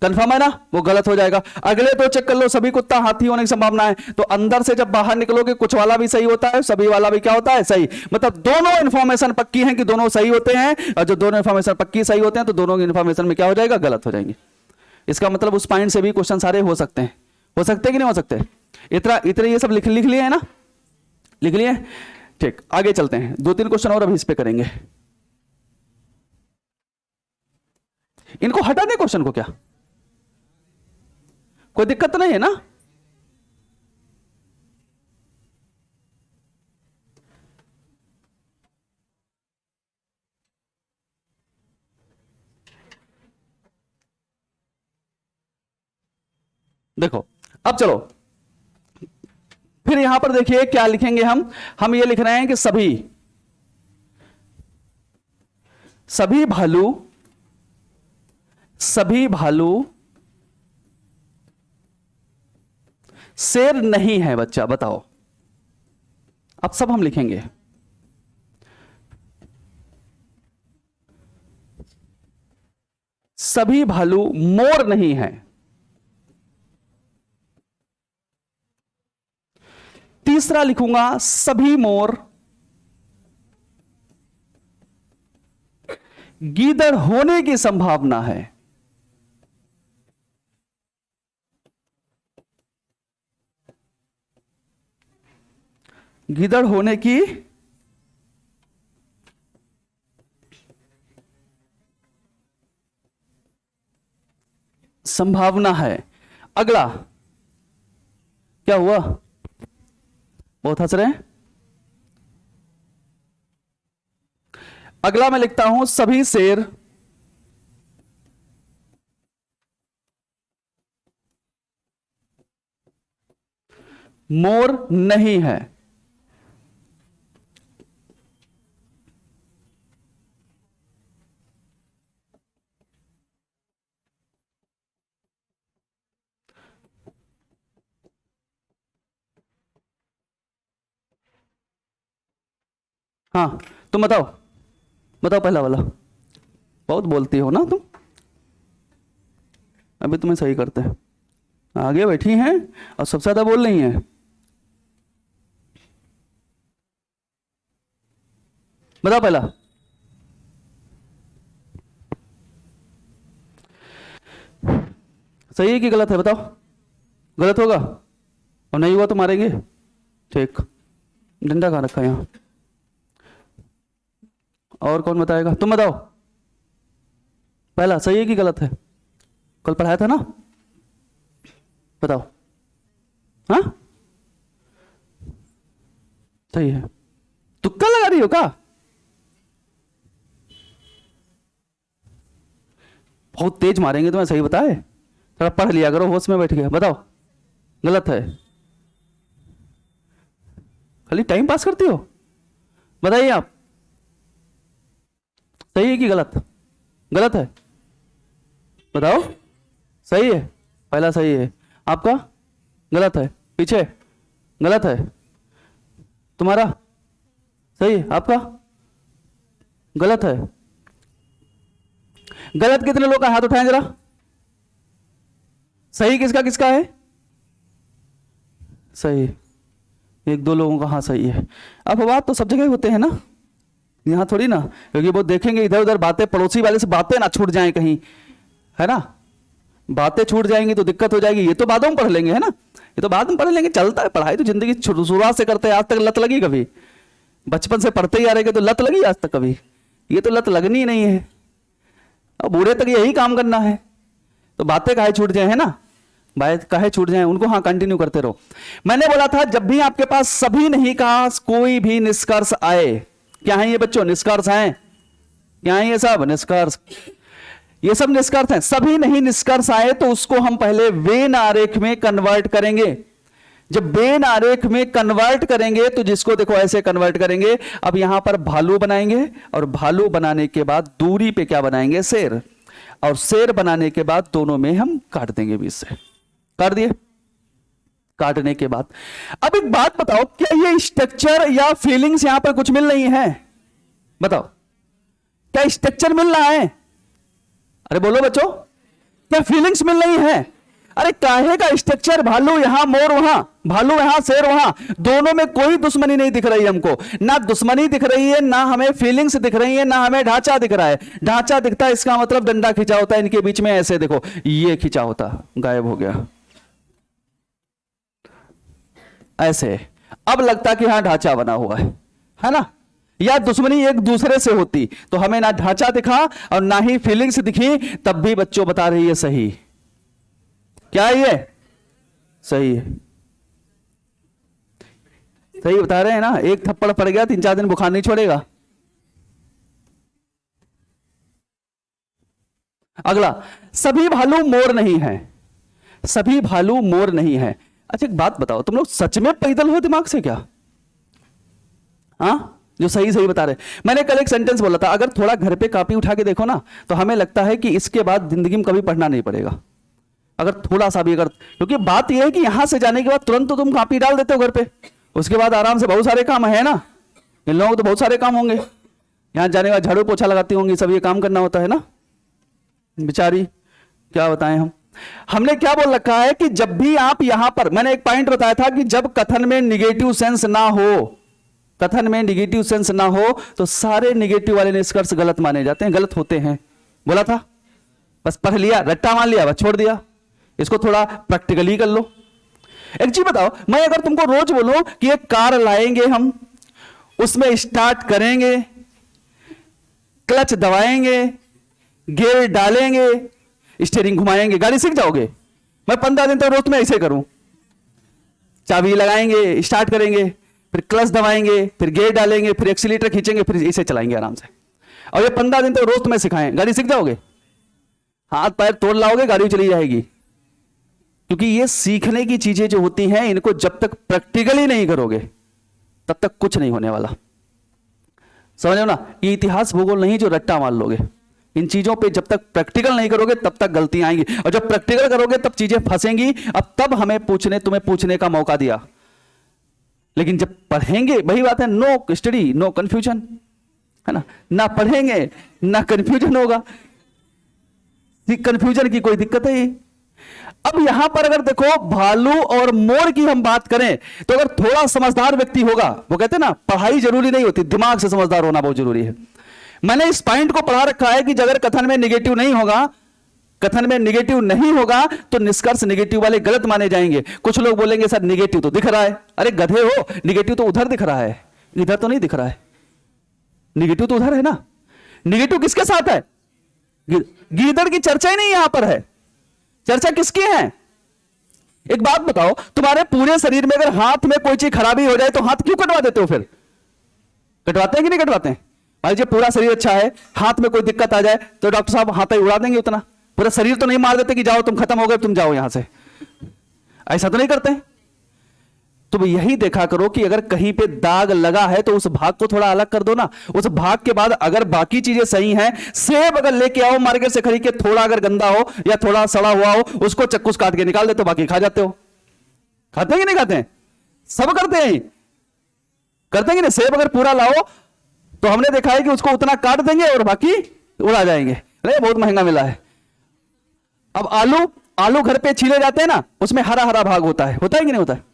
Speaker 1: कंफर्म है ना, वो गलत हो जाएगा। अगले तो चेक कर लो, सभी कुत्ता हाथी होने की संभावना है, तो अंदर से जब बाहर निकलोगे कुछ वाला भी सही होता है, सभी वाला भी क्या होता है, सही। मतलब दोनों इंफॉर्मेशन पक्की हैं कि दोनों सही होते हैं, और जो दोनों इंफॉर्मेशन पक्की सही होते हैं तो दोनों इंफॉर्मेशन में क्या हो जाएगा, गलत हो जाएंगे। इसका मतलब उस पॉइंट से भी क्वेश्चन सारे हो सकते हैं, हो सकते हैं कि नहीं हो सकते। इतने ये सब लिख लिए है ना, लिख लिए, ठीक। आगे चलते हैं, 2-3 क्वेश्चन और अभी इस पे करेंगे। इनको हटा दें क्वेश्चन को, क्या कोई दिक्कत तो नहीं है ना। देखो अब चलो, फिर यहां पर देखिए क्या लिखेंगे हम ये लिख रहे हैं कि सभी भालू शेर नहीं है। बच्चा बताओ, अब सब हम लिखेंगे, सभी भालू मोर नहीं है। तीसरा लिखूंगा, सभी मोर गीदड़ होने की संभावना है। गीदड़ होने की संभावना है। अगला क्या हुआ, बहुत हंस रहे हैं। अगला मैं लिखता हूं, सभी शेर मोर नहीं है। हाँ तुम बताओ, बताओ पहला वाला। बहुत बोलती हो ना तुम, अभी तुम्हें सही करते हैं। आगे बैठी हैं और सबसे ज्यादा बोल रही हैं। बताओ पहला। सही है कि गलत है बताओ। गलत होगा और नहीं हुआ तो मारेंगे। ठीक, डंडा कहाँ रखा है यहाँ? और कौन बताएगा? तुम बताओ पहला सही है कि गलत है? कल पढ़ाया था ना, बताओ। हाँ सही है। तुक्का लगा रही हो क्या? बहुत तेज मारेंगे तुम्हें, सही बताए। थोड़ा पढ़ लिया करो, होश में बैठ के बताओ। गलत है, खाली टाइम पास करती हो। बताइए आप, सही है कि गलत? गलत है, बताओ। सही है, पहला सही है। आपका गलत है, पीछे गलत है। तुम्हारा सही है, आपका गलत है। गलत कितने लोग का हाथ उठाएं जरा। सही किसका किसका है? सही एक दो लोगों का हाँ सही है। अब बात तो सब जगह होते हैं ना, यहाँ थोड़ी ना, क्योंकि वो देखेंगे इधर उधर बातें, पड़ोसी वाले से बातें ना छूट जाएं कहीं, है ना। बातें छूट जाएंगी तो दिक्कत हो जाएगी। ये तो बाद में पढ़ लेंगे, है ना, ये तो बाद में पढ़ लेंगे। चलता है पढ़ाई तो जिंदगी शुरुआत से करते हैं आज तक। लत लगी कभी? बचपन से पढ़ते ही आ रहे तो लत लगी आज तक कभी? ये तो लत लगनी ही नहीं है, और बूढ़े तक यही काम करना है। तो बातें काहे छूट जाए, है ना, बात काहे छूट जाए उनको, हाँ कंटिन्यू करते रहो। मैंने बोला था जब भी आपके पास सभी नहीं का कोई भी निष्कर्ष आए, क्या है ये बच्चों? निष्कर्ष हैं। क्या है ये सब? निष्कर्ष। ये सब निष्कर्ष हैं। सभी नहीं निष्कर्ष आए तो उसको हम पहले वेन आरेख में कन्वर्ट करेंगे। जब वेन आरेख में कन्वर्ट करेंगे तो जिसको देखो ऐसे कन्वर्ट करेंगे। अब यहां पर भालू बनाएंगे और भालू बनाने के बाद दूरी पे क्या बनाएंगे? शेर। और शेर बनाने के बाद दोनों में हम काट देंगे बीच से। काट दिए। काटने के बाद अब एक बात बताओ, क्या ये स्ट्रक्चर या फीलिंग्स यहां पर कुछ मिल रही है? बताओ, क्या स्ट्रक्चर मिल रहा है? अरे बोलो बच्चों, क्या फीलिंग्स मिल रही है? अरे काहे का स्ट्रक्चर? भालू यहां, मोर वहां, भालू यहां, शेर वहां, दोनों में कोई दुश्मनी नहीं दिख रही हमको। ना दुश्मनी दिख रही है, ना हमें फीलिंग्स दिख रही है, ना हमें ढांचा दिख रहा है। ढांचा दिखता है इसका मतलब डंडा खिंचा होता है इनके बीच में, ऐसे देखो ये खिंचा होता, गायब हो गया ऐसे। अब लगता कि हाँ ढांचा बना हुआ है ना। या दुश्मनी एक दूसरे से होती तो हमें ना ढांचा दिखा और ना ही फीलिंग्स दिखी, तब भी बच्चों बता रही है सही। क्या है ये? सही है, सही बता रहे हैं ना। एक थप्पड़ पड़ गया 3-4 दिन बुखार नहीं छोड़ेगा। अगला, सभी भालू मोर नहीं है। सभी भालू मोर नहीं है। अच्छा एक बात बताओ, तुम लोग सच में पैदल हो दिमाग से क्या? हाँ जो सही सही बता रहे। मैंने कल एक सेंटेंस बोला था, अगर थोड़ा घर पे कॉपी उठा के देखो ना तो हमें लगता है कि इसके बाद जिंदगी में कभी पढ़ना नहीं पड़ेगा। अगर थोड़ा सा भी, अगर, क्योंकि बात यह है कि यहां से जाने के बाद तुरंत तो तुम कॉपी डाल देते हो घर पे, उसके बाद आराम से बहुत सारे काम है ना। इन लोगों को तो बहुत सारे काम होंगे, यहां जाने के बाद झाड़ू पोछा लगाती होंगी, सब ये काम करना होता है ना। बेचारी क्या बताएं हम। हमने क्या बोल रखा है कि जब भी आप यहां पर, मैंने एक पॉइंट बताया था कि जब कथन में निगेटिव सेंस ना हो, कथन में निगेटिव सेंस ना हो तो सारे निगेटिव वाले निष्कर्ष गलत माने जाते हैं, गलत होते हैं। बोला था, बस पढ़ लिया, रट्टा मान लिया, बस छोड़ दिया। इसको थोड़ा प्रैक्टिकली कर लो। एक चीज बताओ, मैं अगर तुमको रोज बोलूं कि एक कार लाएंगे हम, उसमें स्टार्ट करेंगे, क्लच दबाएंगे, गियर डालेंगे, स्टीयरिंग घुमाएंगे, गाड़ी सीख जाओगे। मैं 15 दिन तक रोज में ऐसे करूं, चाबी लगाएंगे, स्टार्ट करेंगे, फिर क्लच दबाएंगे, फिर गियर डालेंगे, फिर एक्सीलेटर खींचेंगे, फिर इसे चलाएंगे आराम से। और ये 15 दिन तक रोज में सिखाएं, गाड़ी सीख जाओगे। हाथ पैर तोड़ लाओगे, गाड़ी चली जाएगी। क्योंकि ये सीखने की चीजें जो होती हैं, इनको जब तक प्रैक्टिकली नहीं करोगे तब तक कुछ नहीं होने वाला। समझो ना, ये इतिहास भूगोल नहीं जो रट्टा मार लोगे। इन चीजों पे जब तक प्रैक्टिकल नहीं करोगे तब तक गलतियां आएंगी, और जब प्रैक्टिकल करोगे तब चीजें फंसेंगी। अब तब हमें तुम्हें पूछने का मौका दिया, लेकिन जब पढ़ेंगे, वही बात है, नो स्टडी नो कंफ्यूजन, है ना पढ़ेंगे ना कंफ्यूजन होगा, कंफ्यूजन की कोई दिक्कत है। अब यहां पर अगर देखो भालू और मोर की हम बात करें, तो अगर थोड़ा समझदार व्यक्ति होगा, वो कहते हैं ना पढ़ाई जरूरी नहीं होती, दिमाग से समझदार होना बहुत जरूरी है। मैंने इस पॉइंट को पढ़ा रखा है कि अगर कथन में निगेटिव नहीं होगा, कथन में निगेटिव नहीं होगा तो निष्कर्ष निगेटिव वाले गलत माने जाएंगे। कुछ लोग बोलेंगे सर निगेटिव तो दिख रहा है, अरे गधे हो, निगेटिव तो उधर दिख रहा है, इधर तो नहीं दिख रहा है, निगेटिव तो उधर है ना। निगेटिव किसके साथ है? गीदड़ की चर्चा ही नहीं यहां पर है, चर्चा किसकी है? एक बात बताओ, तुम्हारे पूरे शरीर में अगर हाथ में कोई चीज खराबी हो जाए तो हाथ क्यों कटवा देते हो? फिर कटवाते हैं कि नहीं कटवाते हैं? मान लीजिए पूरा शरीर अच्छा है, हाथ में कोई दिक्कत आ जाए तो डॉक्टर साहब हाथ ही उड़ा देंगे उतना, पूरा शरीर तो नहीं मार देते कि जाओ तुम खत्म हो गए तुम जाओ यहां से, ऐसा तो नहीं करते। तो यही देखा करो कि अगर कहीं पे दाग लगा है तो उस भाग को थोड़ा अलग कर दो ना, उस भाग के बाद अगर बाकी चीजें सही हैं, सेब अगर लेके आओ मार्केट से खरीद के, थोड़ा अगर गंदा हो या थोड़ा सड़ा हुआ हो, उसको चक्कू से काट के निकाल देते हो, बाकी खा जाते हो। खाते हैं कि नहीं खाते हैं? सब करते हैं, करते हैं कि नहीं? सेब अगर पूरा लाओ तो हमने देखा है कि उसको उतना काट देंगे और बाकी उड़ा जाएंगे, अरे बहुत महंगा मिला है। अब आलू घर पे छीले जाते हैं ना, उसमें हरा हरा भाग होता है कि नहीं होता है?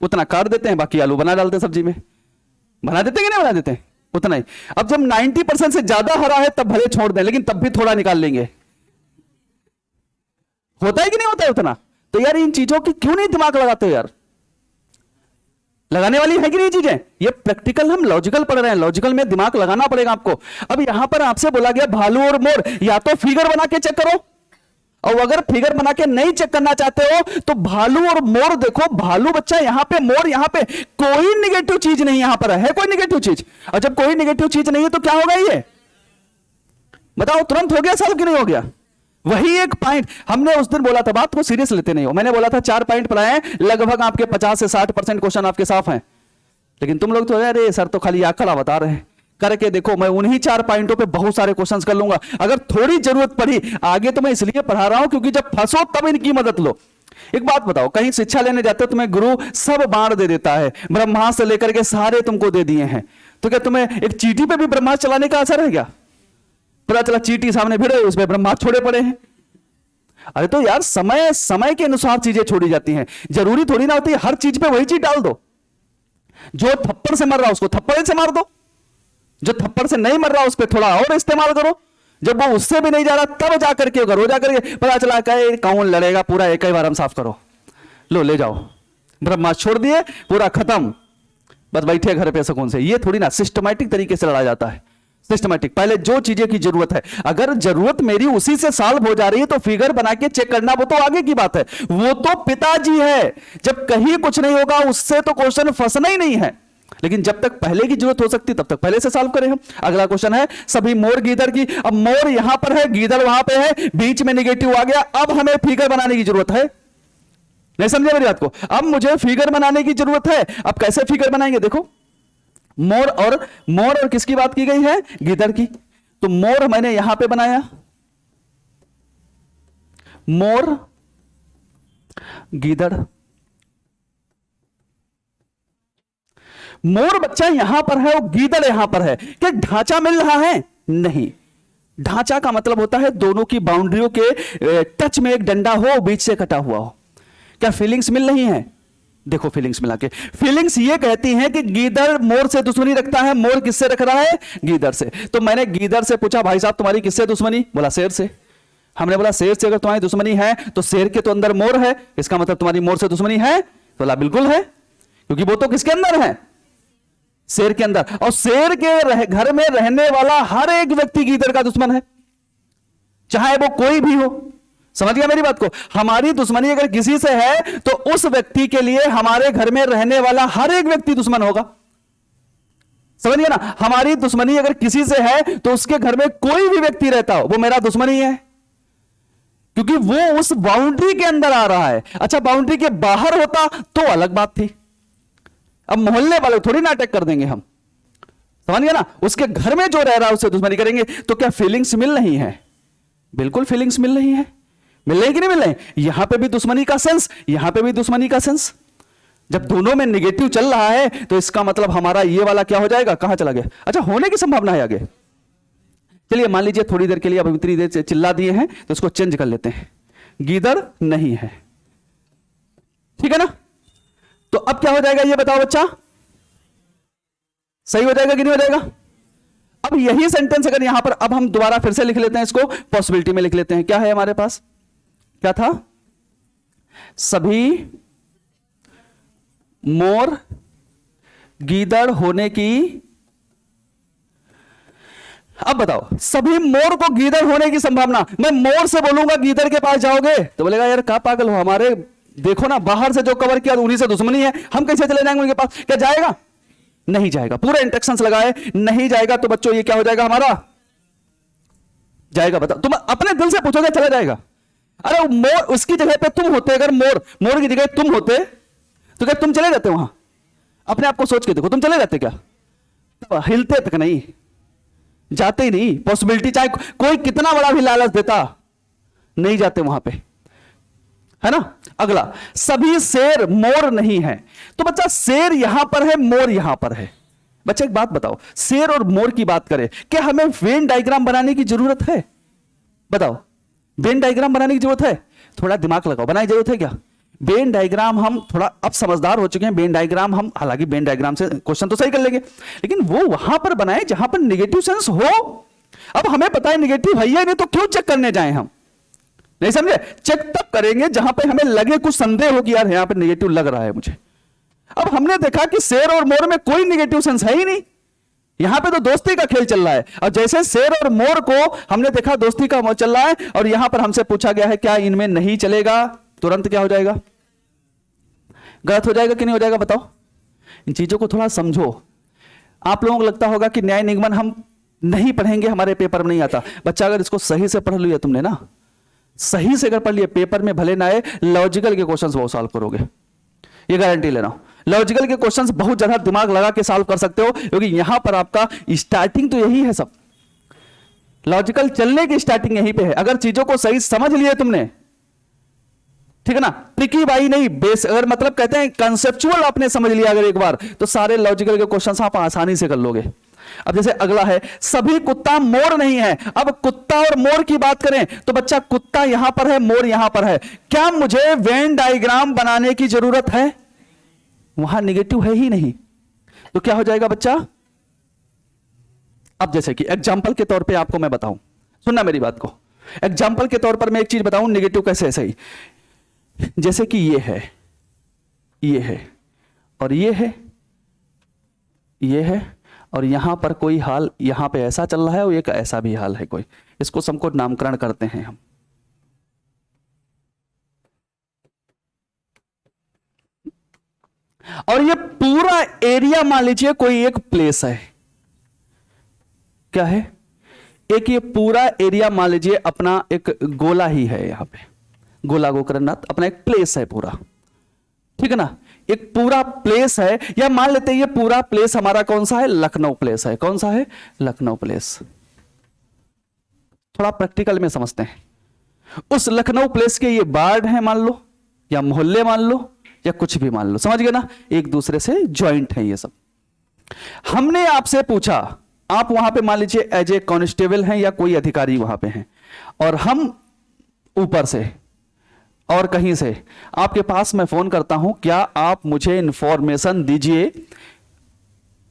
Speaker 1: उतना काट देते हैं, बाकी आलू बना डालते हैं सब्जी में, बना देते हैं कि नहीं बना देते हैं? उतना ही। अब जब 90% से ज्यादा हरा है तब भले छोड़ दें, लेकिन तब भी थोड़ा निकाल लेंगे, होता है कि नहीं होता है उतना? तो यार इन चीजों की क्यों नहीं दिमाग लगाते हो यार? लगाने वाली है कि नहीं चीजें? ये प्रैक्टिकल हम लॉजिकल पढ़ रहे हैं, लॉजिकल में दिमाग लगाना पड़ेगा आपको। अब यहां पर आपसे बोला गया भालू और मोर, या तो फिगर बना के चेक करो, और अगर फिगर बना के नहीं चेक करना चाहते हो तो भालू और मोर देखो, भालू बच्चा यहां पे, मोर यहां पे, कोई निगेटिव चीज नहीं यहां पर है कोई निगेटिव चीज। और जब कोई निगेटिव चीज नहीं है तो क्या होगा? ये बताओ, तुरंत हो गया सॉल्व कि नहीं हो गया? वही एक पॉइंट हमने उस दिन बोला था, बात को सीरियस लेते नहीं हो। मैंने बोला था 4 पॉइंट पढ़ाए, लगभग आपके 50 से 60% क्वेश्चन आपके साफ हैं, लेकिन तुम लोग तो अरे सर तो खाली आंकड़ा बता रहे हैं। करके देखो, मैं उन्हीं 4 पॉइंटों पे बहुत सारे क्वेश्चंस कर लूंगा। अगर थोड़ी जरूरत पड़ी आगे तो मैं इसलिए पढ़ा रहा हूं क्योंकि जब फंसो तब इनकी मदद लो। एक बात बताओ, कहीं शिक्षा लेने जाते हो तुम्हें गुरु सब बाण दे देता है, ब्रह्मास्त्र से लेकर के सारे तुमको दे दिए हैं, तो क्या तुम्हें एक चींटी पे भी ब्रह्मास्त्र चलाने का असर है क्या? पता चला चींटी सामने भिड़ रही, उसमें ब्रह्मास्त्र छोड़े पड़े हैं। अरे तो यार समय के अनुसार चीजें छोड़ी जाती हैं, जरूरी थोड़ी ना होती है हर चीज पे वही चीज डाल दो। जो थप्पड़ से मर रहा उसको थप्पड़ से मार दो, जो थप्पड़ से नहीं मर रहा उस पर थोड़ा और इस्तेमाल करो, जब वो उससे भी नहीं जा रहा तब जाकर के घर हो जाकर के पता चला कहे कौन लड़ेगा, पूरा एक ही बार हम साफ करो, लो ले जाओ, ब्रह्मास्त्र छोड़ दिए, पूरा खत्म, बस बैठे घर पे सुकून से। ये थोड़ी ना सिस्टमैटिक तरीके से लड़ा जाता है, सिस्टमैटिक। पहले जो चीजें की जरूरत है, अगर जरूरत मेरी उसी से सॉल्व हो जा रही है तो फिगर बना के चेक करना वो तो आगे की बात है, वो तो पिताजी है। जब कहीं कुछ नहीं होगा उससे तो क्वेश्चन फंसना ही नहीं है, लेकिन जब तक पहले की जरूरत हो सकती तब तक पहले से सॉल्व करें हम। अगला क्वेश्चन है सभी मोर गीदड़ की। अब मोर यहां पर है, गीदड़ वहां पे है, बीच में नेगेटिव आ गया, अब हमें फिगर बनाने की जरूरत है। नहीं समझे मेरी बात को? अब मुझे फिगर बनाने की जरूरत है। अब कैसे फिगर बनाएंगे? देखो, मोर और किसकी बात की गई है? गीदड़ की। तो मोर मैंने यहां पे बनाया, मोर गीदड़, मोर बच्चा यहां पर है और गीदड़ यहां पर है। क्या ढांचा मिल रहा है? नहीं। ढांचा का मतलब होता है दोनों की बाउंड्रियों के टच में एक डंडा हो, बीच से कटा हुआ हो। क्या फीलिंग्स मिल रही हैं? देखो फीलिंग्स मिला के, फीलिंग्स ये कहती हैं कि गीदड़ मोर से दुश्मनी रखता है। मोर किससे रख रहा है? गीदड़ से। तो मैंने गीदड़ से पूछा भाई साहब तुम्हारी किससे दुश्मनी? बोला शेर से। हमने बोला शेर से अगर तुम्हारी दुश्मनी है तो शेर के तो अंदर मोर है, इसका मतलब तुम्हारी मोर से दुश्मनी है? तो बोला बिल्कुल है, क्योंकि वो तो किसके अंदर है? शेर के अंदर। और शेर के घर में रहने वाला हर एक व्यक्ति गीदड़ का दुश्मन है, चाहे वो कोई भी हो। समझ गया मेरी बात को? हमारी दुश्मनी अगर किसी से है तो उस व्यक्ति के लिए हमारे घर में रहने वाला हर एक व्यक्ति दुश्मन होगा। समझ गया ना? हमारी दुश्मनी अगर किसी से है तो उसके घर में कोई भी व्यक्ति रहता हो वो मेरा दुश्मन ही है, क्योंकि वो उस बाउंड्री के अंदर आ रहा है। अच्छा, बाउंड्री के बाहर होता तो अलग बात थी। अब मोहल्ले वाले थोड़ी ना अटैक कर देंगे हम, समझ गया ना? उसके घर में जो रह रहा है उससे दुश्मनी करेंगे। तो क्या फीलिंग्स मिल रही है? बिल्कुल फीलिंग्स मिल रही है। मिल रही कि नहीं मिल रही? यहां पे भी दुश्मनी का सेंस, यहां पे भी दुश्मनी का सेंस। जब दोनों में नेगेटिव चल रहा है तो इसका मतलब हमारा ये वाला क्या हो जाएगा, कहां चला गया? अच्छा, होने की संभावना है आगे। चलिए मान लीजिए थोड़ी देर के लिए, अब इतनी देर से चिल्ला दिए हैं तो इसको चेंज कर लेते हैं, गीदड़ नहीं है, ठीक है ना? तो अब क्या हो जाएगा ये बताओ बच्चा, सही हो जाएगा कि नहीं हो जाएगा? अब यही सेंटेंस अगर यहां पर, अब हम दोबारा फिर से लिख लेते हैं इसको, पॉसिबिलिटी में लिख लेते हैं। क्या है हमारे पास, क्या था? सभी मोर गीदड़ होने की, अब बताओ सभी मोर को गीदड़ होने की संभावना, मैं मोर से बोलूंगा गीदड़ के पास जाओगे तो बोलेगा यार क्या पागल हो, हमारे देखो ना बाहर से जो कवर किया उन्हीं से दुश्मनी है, हम कैसे चले जाएंगे उनके पास? क्या जाएगा? नहीं जाएगा। पूरे इंस्ट्रक्शंस लगाए, नहीं जाएगा। तो बच्चों ये क्या हो जाएगा हमारा, जाएगा? बताओ, तुम अपने दिल से पूछोगे चला जाएगा? अरे मोर उसकी जगह पे तुम होते, अगर मोर की जगह तुम होते तो क्या तुम चले जाते वहां? अपने आप को सोच के देखो, तुम चले जाते क्या? हिलते तक नहीं, जाते ही नहीं। पॉसिबिलिटी चाहे कोई कितना बड़ा भी लालच देता, नहीं जाते वहां पे, है ना? अगला, सभी शेर मोर नहीं है। तो बच्चा शेर यहां पर है, मोर यहां पर है। बच्चा एक बात बताओ, शेर और मोर की बात करें, क्या हमें वेन डायग्राम बनाने की जरूरत है? बताओ, वेन डायग्राम बनाने की जरूरत है? थोड़ा दिमाग लगाओ, बनाने की जरूरत है क्या? वेन डायग्राम हम थोड़ा अब समझदार हो चुके हैं, वेन डायग्राम हम, हालांकि वेन डायग्राम से क्वेश्चन तो सही कर लेंगे, लेकिन वो वहां पर बनाए जहां पर नेगेटिव सेंस हो। अब हमें पता है नेगेटिव है या नहीं, तो क्यों चेक करने जाए हम? नहीं समझे? चेक तब करेंगे जहां पे हमें लगे, कुछ संदेह हो कि यार यहां पे नेगेटिव लग रहा है मुझे। अब हमने देखा कि शेर और मोर में कोई नेगेटिव सेंस है ही नहीं, यहां पे तो दोस्ती का खेल चल रहा है। और जैसे शेर और मोर को हमने देखा दोस्ती का चल रहा है, और यहां पर हमसे पूछा गया है क्या इनमें नहीं चलेगा, तुरंत क्या हो जाएगा? गलत हो जाएगा कि नहीं हो जाएगा? बताओ, इन चीजों को थोड़ा समझो। आप लोगों को लगता होगा कि न्याय निगमन हम नहीं पढ़ेंगे, हमारे पेपर में नहीं आता। बच्चा अगर इसको सही से पढ़ लिया तुमने ना, सही से अगर पढ़ लिया, पेपर में भले ना आए, लॉजिकल के क्वेश्चंस बहुत सॉल्व करोगे, ये गारंटी ले रहा हूं। लॉजिकल के क्वेश्चंस बहुत ज्यादा दिमाग लगा के सॉल्व कर सकते हो, क्योंकि यहां पर आपका स्टार्टिंग तो यही है, सब लॉजिकल चलने की स्टार्टिंग यहीं पे है। अगर चीजों को सही समझ लिए तुमने, ठीक है ना, ट्रिकी बाई नहीं, बेस, अगर मतलब कहते हैं कंसेप्चुअल आपने समझ लिया अगर एक बार, तो सारे लॉजिकल के क्वेश्चंस आप आसानी से कर लोगे। अब जैसे अगला है, सभी कुत्ता मोर नहीं है। अब कुत्ता और मोर की बात करें तो बच्चा कुत्ता यहां पर है, मोर यहां पर है, क्या मुझे वेन डायग्राम बनाने की जरूरत है? वहां नेगेटिव है ही नहीं, तो क्या हो जाएगा बच्चा? अब जैसे कि एग्जाम्पल के तौर पे आपको मैं बताऊं, सुनना मेरी बात को, एग्जाम्पल के तौर पर मैं एक चीज बताऊं, नेगेटिव कैसे है सही। जैसे कि ये है, ये है, और ये है, ये है, और यहां पर कोई हाल यहां पे ऐसा चल रहा है और एक ऐसा भी हाल है कोई, इसको सबको नामकरण करते हैं हम। और ये पूरा एरिया मान लीजिए कोई एक प्लेस है, क्या है? एक ये पूरा एरिया मान लीजिए अपना एक गोला ही है, यहां पे गोला गोकर्णनाथ अपना एक प्लेस है पूरा, ठीक है ना, एक पूरा प्लेस है। या मान लेते हैं ये पूरा प्लेस हमारा कौन सा है? लखनऊ प्लेस है। कौन सा है? लखनऊ प्लेस। थोड़ा प्रैक्टिकल में समझते हैं। उस लखनऊ प्लेस के ये वार्ड हैं मान लो, या मोहल्ले मान लो, या कुछ भी मान लो, समझ गए ना, एक दूसरे से ज्वाइंट है ये सब। हमने आपसे पूछा, आप वहां पे मान लीजिए एज ए कांस्टेबल हैं या कोई अधिकारी वहां पे हैं, और हम ऊपर से और कहीं से आपके पास मैं फोन करता हूं, क्या आप मुझे इंफॉर्मेशन दीजिए।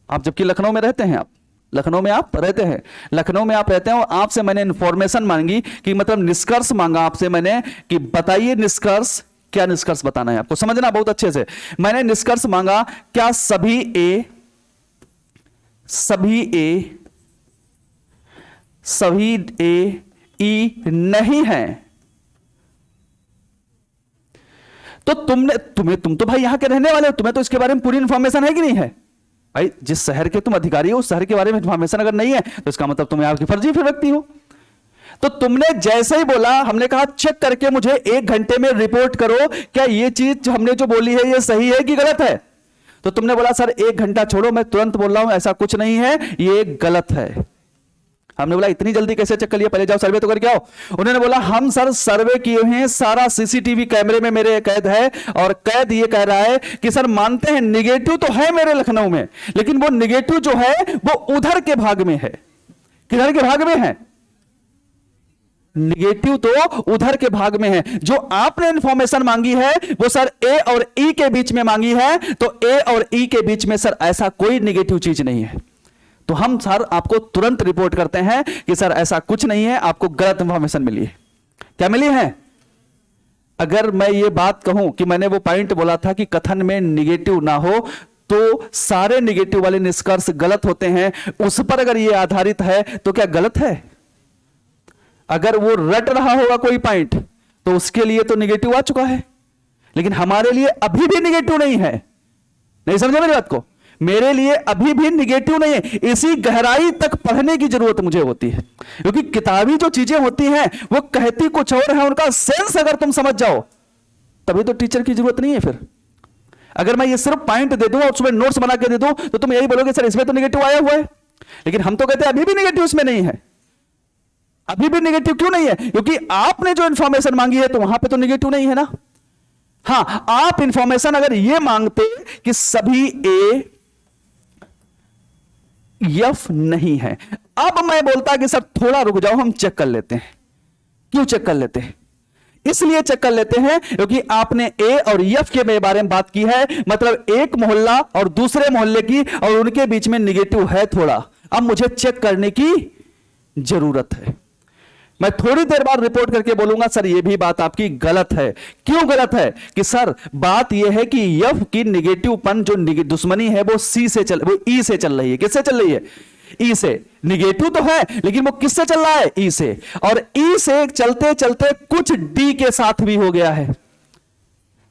Speaker 1: आप जबकि लखनऊ में रहते हैं, आप लखनऊ में आप रहते हैं, लखनऊ में आप रहते हैं, और आपसे मैंने इंफॉर्मेशन मांगी कि मतलब निष्कर्ष मांगा आपसे मैंने कि बताइए निष्कर्ष, क्या निष्कर्ष बताना है आपको, समझना बहुत अच्छे से। मैंने निष्कर्ष मांगा, क्या सभी ए ई नहीं है? तो तुम तो भाई यहां के रहने वाले हो, तुम्हें तो इसके बारे में पूरी इंफॉर्मेशन है कि नहीं है? भाई जिस शहर के तुम अधिकारी हो उस शहर के बारे में इंफॉर्मेशन अगर नहीं है तो इसका मतलब तुम आपकी फर्जी फिर व्यक्ति हो। तो तुमने जैसे ही बोला, हमने कहा चेक करके मुझे 1 घंटे में रिपोर्ट करो, क्या ये चीज हमने जो बोली है ये सही है कि गलत है? तो तुमने बोला सर 1 घंटा छोड़ो, मैं तुरंत बोल रहा हूं ऐसा कुछ नहीं है, ये गलत है। हमने बोला इतनी जल्दी कैसे चेक कर लिया, पहले जाओ सर्वे तो करके आओ। उन्होंने बोला हम सर सर्वे किए हैं, सारा सीसीटीवी कैमरे में मेरे कैद है, और कैद ये कह रहा है कि सर मानते हैं निगेटिव तो है मेरे लखनऊ में, लेकिन वो निगेटिव जो है वो उधर के भाग में है। किधर के भाग में है? निगेटिव तो उधर के भाग में है। जो आपने इंफॉर्मेशन मांगी है वो सर ए और ई के बीच में मांगी है, तो ए और ई के बीच में सर ऐसा कोई निगेटिव चीज नहीं है। तो हम सर आपको तुरंत रिपोर्ट करते हैं कि सर ऐसा कुछ नहीं है, आपको गलत इंफॉर्मेशन मिली है। क्या मिली है? अगर मैं ये बात कहूं कि मैंने वो पॉइंट बोला था कि कथन में निगेटिव ना हो, तो सारे निगेटिव वाले निष्कर्ष गलत होते हैं, उस पर अगर ये आधारित है तो क्या गलत है? अगर वो रट रहा होगा कोई पॉइंट तो उसके लिए तो निगेटिव आ चुका है, लेकिन हमारे लिए अभी भी निगेटिव नहीं है। नहीं समझे मेरी बात को? मेरे लिए अभी भी निगेटिव नहीं है। इसी गहराई तक पढ़ने की जरूरत मुझे होती है, क्योंकि किताबी जो चीजें होती हैं वो कहती कुछ और है, उनका सेंस अगर तुम समझ जाओ तभी तो टीचर की जरूरत नहीं है। फिर अगर मैं ये सिर्फ पॉइंट दे दूं और उसमें नोट्स बना के दे दूं तो तुम यही बोलोगे सर इसमें तो निगेटिव आया हुआ है, लेकिन हम तो कहते हैं अभी भी निगेटिव इसमें नहीं है। अभी भी निगेटिव क्यों नहीं है? क्योंकि आपने जो इंफॉर्मेशन मांगी है तो वहां पे तो निगेटिव नहीं है ना। हां, आप इंफॉर्मेशन अगर ये मांगते कि सभी ए एफ नहीं है, अब मैं बोलता कि सर थोड़ा रुक जाओ, हम चेक कर लेते हैं। क्यों चेक कर लेते हैं? इसलिए चेक कर लेते हैं क्योंकि आपने ए और एफ के बारे में बात की है, मतलब एक मोहल्ला और दूसरे मोहल्ले की, और उनके बीच में निगेटिव है थोड़ा। अब मुझे चेक करने की जरूरत है। मैं थोड़ी देर बाद रिपोर्ट करके बोलूंगा सर ये भी बात आपकी गलत है। क्यों गलत है? कि सर बात यह है कि एफ की निगेटिवपन जो दुश्मनी है वो वो ई से चल रही है। किससे चल रही है? ई से। निगेटिव तो है लेकिन वो किससे चल रहा है? ई से। और ई से चलते चलते कुछ डी के साथ भी हो गया है,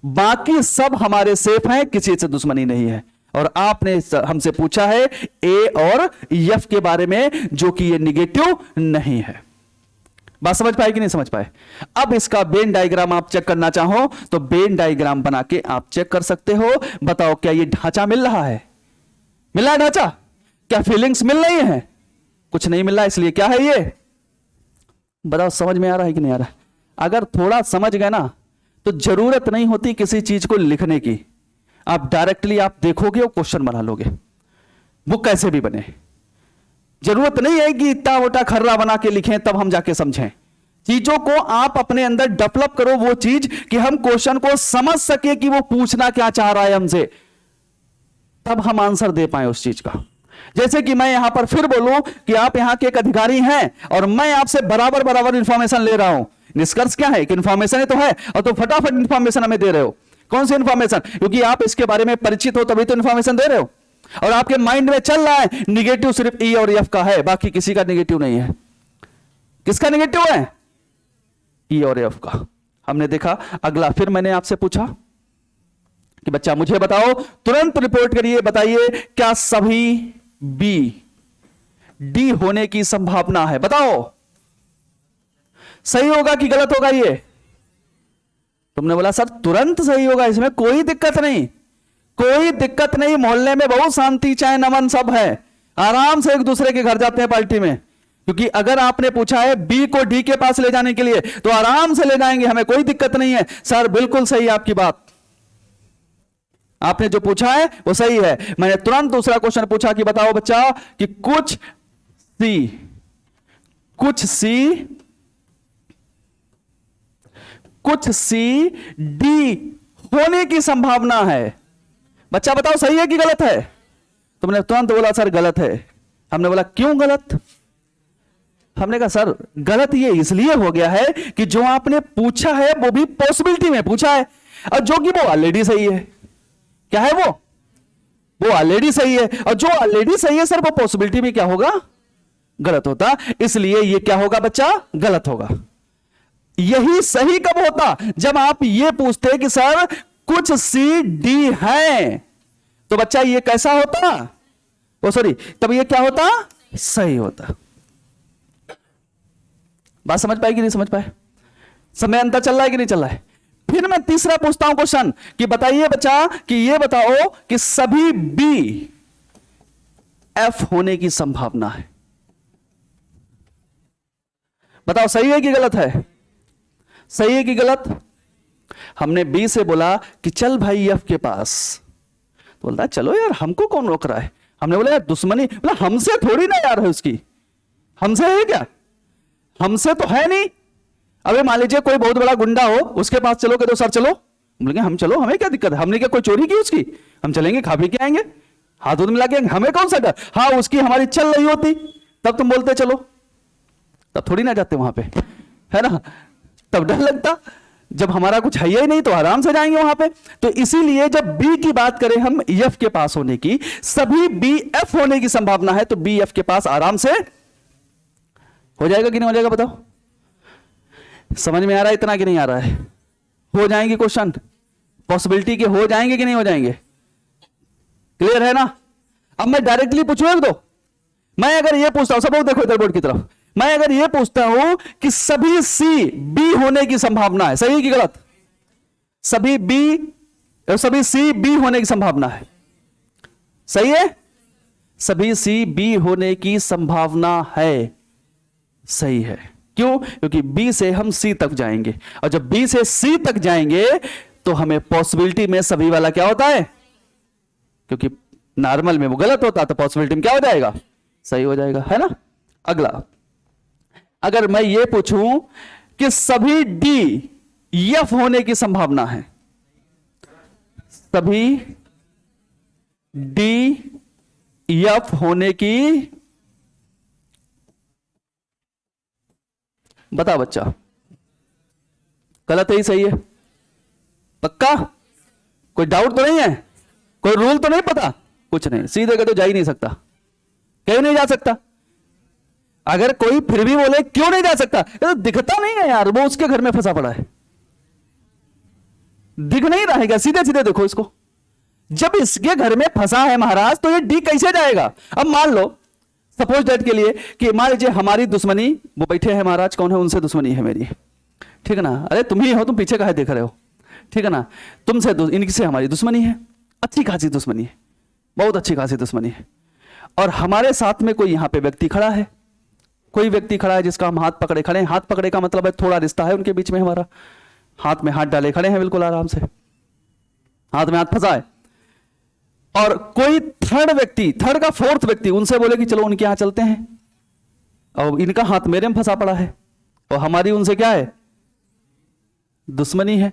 Speaker 1: बाकी सब हमारे सेफ हैं, किसी से दुश्मनी नहीं है। और आपने हमसे पूछा है ए और एफ के बारे में, जो कि ये निगेटिव नहीं है। बात समझ पाए कि नहीं समझ पाए? अब इसका वेन डायग्राम आप चेक करना चाहो तो वेन डायग्राम बना के आप चेक कर सकते हो। बताओ क्या ये ढांचा मिल रहा है? मिल रहा है ढांचा? क्या फीलिंग्स मिल रही है? कुछ नहीं मिल रहा, इसलिए क्या है ये? बताओ समझ में आ रहा है कि नहीं आ रहा है? अगर थोड़ा समझ गए ना तो जरूरत नहीं होती किसी चीज को लिखने की, आप डायरेक्टली आप देखोगे और क्वेश्चन बना लोगे, वो कैसे भी बने। जरूरत नहीं है कि इतना मोटा खर्रा बना के लिखें तब हम जाके समझें। चीजों को आप अपने अंदर डेवलप करो, वो चीज कि हम क्वेश्चन को समझ सके कि वो पूछना क्या चाह रहा है हमसे, तब हम आंसर दे पाए उस चीज का। जैसे कि मैं यहां पर फिर बोलूं कि आप यहां के एक अधिकारी हैं और मैं आपसे बराबर बराबर इंफॉर्मेशन ले रहा हूं। निष्कर्ष क्या है कि इंफॉर्मेशन ही तो है, और तो फटाफट इंफॉर्मेशन हमें दे रहे हो। कौन सी इंफॉर्मेशन? क्योंकि आप इसके बारे में परिचित हो तभी तो इंफॉर्मेशन दे रहे हो, और आपके माइंड में चल रहा है निगेटिव सिर्फ ई और एफ का है, बाकी किसी का निगेटिव नहीं है। किसका निगेटिव है? ई और एफ का। हमने देखा। अगला फिर मैंने आपसे पूछा कि बच्चा मुझे बताओ, तुरंत रिपोर्ट करिए, बताइए क्या सभी बी डी होने की संभावना है? बताओ सही होगा कि गलत होगा? ये तुमने बोला सर तुरंत सही होगा, इसमें कोई दिक्कत नहीं, कोई दिक्कत नहीं। मोहल्ले में बहुत शांति, चाय नमन सब है, आराम से एक दूसरे के घर जाते हैं पार्टी में। क्योंकि अगर आपने पूछा है बी को डी के पास ले जाने के लिए तो आराम से ले जाएंगे, हमें कोई दिक्कत नहीं है। सर बिल्कुल सही है आपकी बात, आपने जो पूछा है वो सही है। मैंने तुरंत दूसरा क्वेश्चन पूछा कि बताओ बच्चा कि कुछ सी डी होने की संभावना है। बच्चा बताओ सही है कि गलत है? तुमने तुरंत बोला सर गलत है। हमने बोला क्यों गलत? हमने कहा सर गलत ये इसलिए हो गया है कि जो आपने पूछा है वो भी पॉसिबिलिटी में पूछा है, और जो कि वो ऑलरेडी सही है। क्या है वो ऑलरेडी सही है, और जो ऑलरेडी सही है सर वो पॉसिबिलिटी में क्या होगा? गलत होता। इसलिए ये क्या होगा बच्चा? गलत होगा। यही सही कब होता? जब आप ये पूछते कि सर कुछ सी डी है, तो बच्चा ये कैसा होता? तब ये क्या होता? सही होता। बात समझ पाए कि नहीं समझ पाए? समय अंतर चल रहा है कि नहीं चल रहा है? फिर मैं तीसरा पूछता हूं क्वेश्चन कि बताइए बच्चा कि ये बताओ कि सभी बी एफ होने की संभावना है। बताओ सही है कि गलत है? सही है कि गलत? हमने बी से बोला कि चल भाई एफ के पास, तो बोलता है चलो यार, हमको कौन रोक रहा है? हमने बोला यार दुश्मनी, बोला हमसे थोड़ी ना यार है उसकी, हमसे है क्या? हमसे तो है नहीं। अबे मान लीजिए कोई बहुत बड़ा गुंडा हो, उसके पास चलोगे तो सर चलो, बोलेंगे हम चलो, हमें क्या दिक्कत है? हमने क्या कोई चोरी की उसकी? हम चलेंगे, खा पी के आएंगे, हाथ उध मिला के आएंगे, हमें कौन सा डर? हाँ उसकी हमारी चल रही होती तब तुम बोलते चलो, तब थोड़ी ना जाते वहां पे, है ना? तब डर लगता। जब हमारा कुछ है ही नहीं तो आराम से जाएंगे वहां पे। तो इसीलिए जब बी की बात करें हम एफ के पास होने की, सभी बी एफ होने की संभावना है, तो बी एफ के पास आराम से हो जाएगा कि नहीं हो जाएगा? बताओ, समझ में आ रहा है इतना कि नहीं आ रहा है? हो जाएंगे क्वेश्चन, पॉसिबिलिटी के हो जाएंगे कि नहीं हो जाएंगे? क्लियर है ना? अब मैं डायरेक्टली पूछूं एक दो, मैं अगर ये पूछता हूं, सब लोग देखो इधर बोर्ड की तरफ, मैं अगर ये पूछता हूं कि सभी सी बी होने की संभावना है, सही है कि गलत? सभी बी, सभी सी बी होने की संभावना है, सही है? सभी सी बी होने की संभावना है, सही है। क्यों? क्योंकि बी से हम सी तक जाएंगे, और जब बी से सी तक जाएंगे तो हमें पॉसिबिलिटी में सभी वाला क्या होता है? क्योंकि नॉर्मल में वो गलत होता तो पॉसिबिलिटी में क्या हो जाएगा? सही हो जाएगा, है ना? अगला, अगर मैं ये पूछूं कि सभी डी एफ होने की संभावना है, सभी डी एफ होने की, बता बच्चा, गलत है ही सही है? पक्का? कोई डाउट तो नहीं है? कोई रूल तो नहीं पता? कुछ नहीं, सीधे का तो जा ही नहीं सकता, कहीं नहीं जा सकता। अगर कोई फिर भी बोले क्यों नहीं जा सकता, ये तो दिखता नहीं है यार, वो उसके घर में फंसा पड़ा है, दिख नहीं रहा है क्या? सीधे सीधे देखो इसको, जब इसके घर में फंसा है महाराज, तो ये डी कैसे जाएगा? अब मान लो सपोज डेट के लिए कि मान लीजिए हमारी दुश्मनी, वो बैठे हैं महाराज, कौन है? उनसे दुश्मनी है मेरी, ठीक है ना? अरे तुम ही हो, तुम पीछे काहे देख रहे हो, ठीक है ना? तुमसे इनसे हमारी दुश्मनी है, अच्छी खासी दुश्मनी है, बहुत अच्छी खासी दुश्मनी है। और हमारे साथ में कोई यहां पे व्यक्ति खड़ा है, कोई व्यक्ति खड़ा है जिसका हम हाथ पकड़े खड़े हैं। हाथ पकड़े का मतलब है थोड़ा रिश्ता है उनके बीच में हमारा, हाथ में हाथ डाले खड़े हैं बिल्कुल आराम से, हाथ में हाथ फंसा है। और कोई थर्ड व्यक्ति, थर्ड का फोर्थ व्यक्ति उनसे बोले कि चलो उनके यहां चलते हैं, और इनका हाथ मेरे में फंसा पड़ा है, और हमारी उनसे क्या है? दुश्मनी है।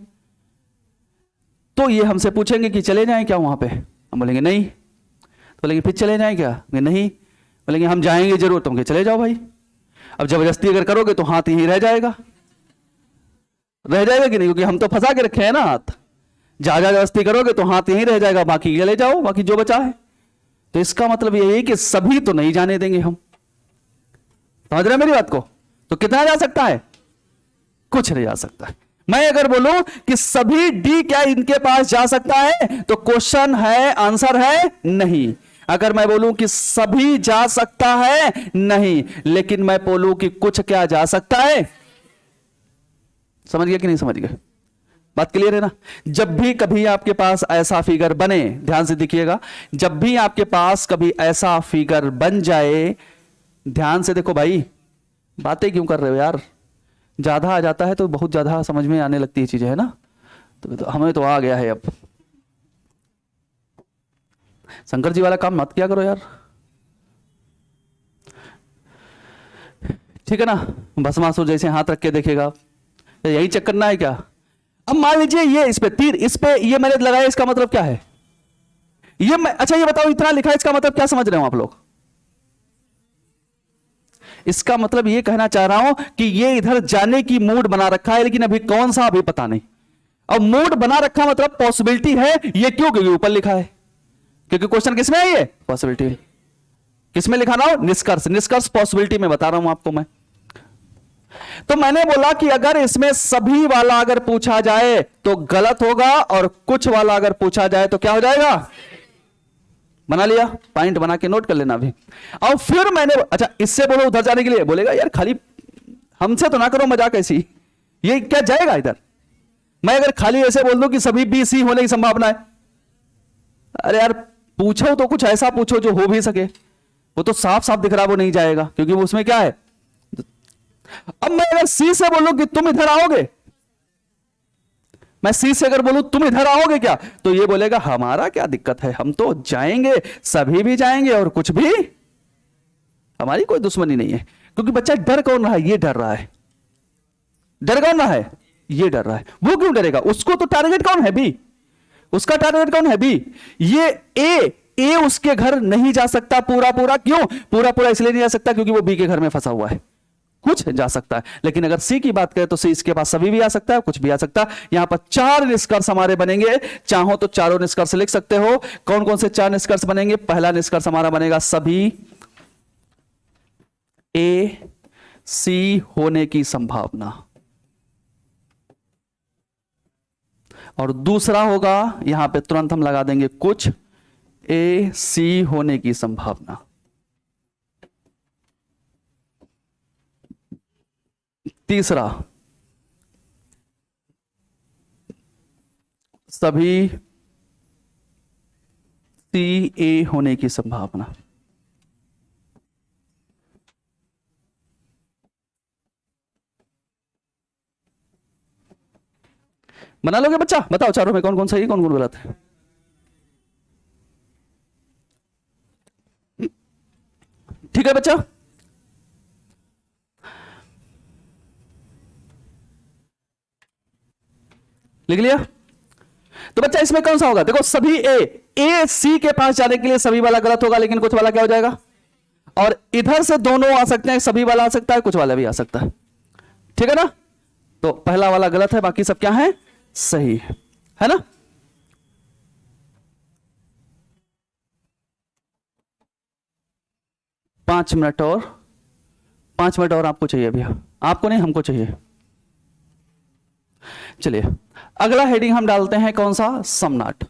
Speaker 1: तो ये हमसे पूछेंगे कि चले जाएं क्या वहां पे? हम बोलेंगे नहीं। तो बोलेंगे फिर चले जाएं क्या? नहीं। बोलेंगे हम जाएंगे जरूर। तो चले जाओ भाई। अब जबरदस्ती अगर करोगे तो हाथ यहीं रह जाएगा, रह जाएगा कि नहीं? क्योंकि हम तो फंसा के रखे हैं ना हाथ, जबरदस्ती करोगे तो हाथ यहीं रह जाएगा, बाकी ले जाओ, बाकी जो बचा है। तो इसका मतलब यही है कि सभी तो नहीं जाने देंगे हम, समझ रहे हैं मेरी बात को? तो कितना जा सकता है? कुछ नहीं जा सकता है। मैं अगर बोलूं कि सभी डी क्या इनके पास जा सकता है, तो क्वेश्चन है, आंसर है नहीं। अगर मैं बोलूं कि सभी जा सकता है, नहीं, लेकिन मैं बोलूं कि कुछ क्या जा सकता है, समझ गया कि नहीं समझ गया? बात क्लियर है ना? जब भी कभी आपके पास ऐसा फिगर बने, ध्यान से देखिएगा, जब भी आपके पास कभी ऐसा फिगर बन जाए, ध्यान से देखो भाई, बातें क्यों कर रहे हो यार? ज्यादा आ जाता है तो बहुत ज्यादा समझ में आने लगती है चीजें, है ना? तो हमें तो आ गया है अब। शंकर जी वाला काम मत किया करो यार, ठीक है ना? भस्मासुर जैसे हाथ रख के देखेगा, यही चेक करना है क्या? अब मान लीजिए ये इस पे तीर, इस पे ये मैंने लगाया, इसका मतलब क्या है? ये मैं, अच्छा ये बताओ, इतना लिखा है, इसका मतलब क्या समझ रहे हो आप लोग? इसका मतलब ये कहना चाह रहा हूं कि ये इधर जाने की मूड बना रखा है, लेकिन अभी कौन सा अभी पता नहीं। अब मूड बना रखा मतलब पॉसिबिलिटी है, ये क्यों? क्योंकि ऊपर लिखा है, क्योंकि क्वेश्चन किसमें है? ये पॉसिबिलिटी। किसमें लिखा रहा हूं? निष्कर्ष। निष्कर्ष पॉसिबिलिटी में बता रहा हूं आपको मैं। तो मैंने बोला कि अगर इसमें सभी वाला अगर पूछा जाए तो गलत होगा, और कुछ वाला अगर पूछा जाए तो क्या हो जाएगा? बना लिया, पॉइंट बना के नोट कर लेना अभी। और फिर मैंने, अच्छा इससे बोलो उधर जाने के लिए, बोलेगा यार खाली हमसे तो ना करो मजाक ऐसी, ये क्या जाएगा इधर? मैं अगर खाली ऐसे बोल दूं कि सभी बी सी होने की संभावना है, अरे यार पूछो तो कुछ ऐसा पूछो जो हो भी सके। वो तो साफ साफ दिख रहा, वो नहीं जाएगा, क्योंकि वो उसमें क्या है? अब मैं अगर सी से बोलूं कि तुम इधर आओगे, मैं सी से अगर बोलूं तुम इधर आओगे क्या, तो ये बोलेगा हमारा क्या दिक्कत है, हम तो जाएंगे, सभी भी जाएंगे और कुछ भी, हमारी कोई दुश्मनी नहीं है। क्योंकि बच्चा डर कौन रहा है, ये डर रहा है। डर कौन रहा है, ये डर रहा है। वो क्यों डरेगा, उसको तो टारगेट कौन है, बी। उसका टारगेट कौन है, बी। ये ए उसके घर नहीं जा सकता पूरा पूरा, क्यों पूरा पूरा इसलिए नहीं जा सकता क्योंकि वो बी के घर में फंसा हुआ है। कुछ जा सकता है, लेकिन अगर सी की बात करें तो सी इसके पास सभी भी आ सकता है, कुछ भी आ सकता है। यहां पर 4 निष्कर्ष हमारे बनेंगे, चाहो तो चारों निष्कर्ष लिख सकते हो। कौन कौन से 4 निष्कर्ष बनेंगे, पहला निष्कर्ष हमारा बनेगा सभी ए सी होने की संभावना, और दूसरा होगा यहां पे तुरंत हम लगा देंगे कुछ ए सी होने की संभावना। तीसरा सभी सी ए होने की संभावना। बना लोगे बच्चा, बताओ चारों में कौन कौन सही कौन कौन गलत है। ठीक है बच्चा, लिख लिया। तो बच्चा इसमें कौन सा होगा, देखो सभी ए सी के पास जाने के लिए सभी वाला गलत होगा, लेकिन कुछ वाला क्या हो जाएगा, और इधर से दोनों आ सकते हैं, सभी वाला आ सकता है, कुछ वाला भी आ सकता है। ठीक है ना, तो पहला वाला गलत है, बाकी सब क्या है, सही है ना। पांच मिनट और आपको चाहिए भैया, आपको नहीं हमको चाहिए। चलिए अगला हेडिंग हम डालते हैं कौन सा, समनाट।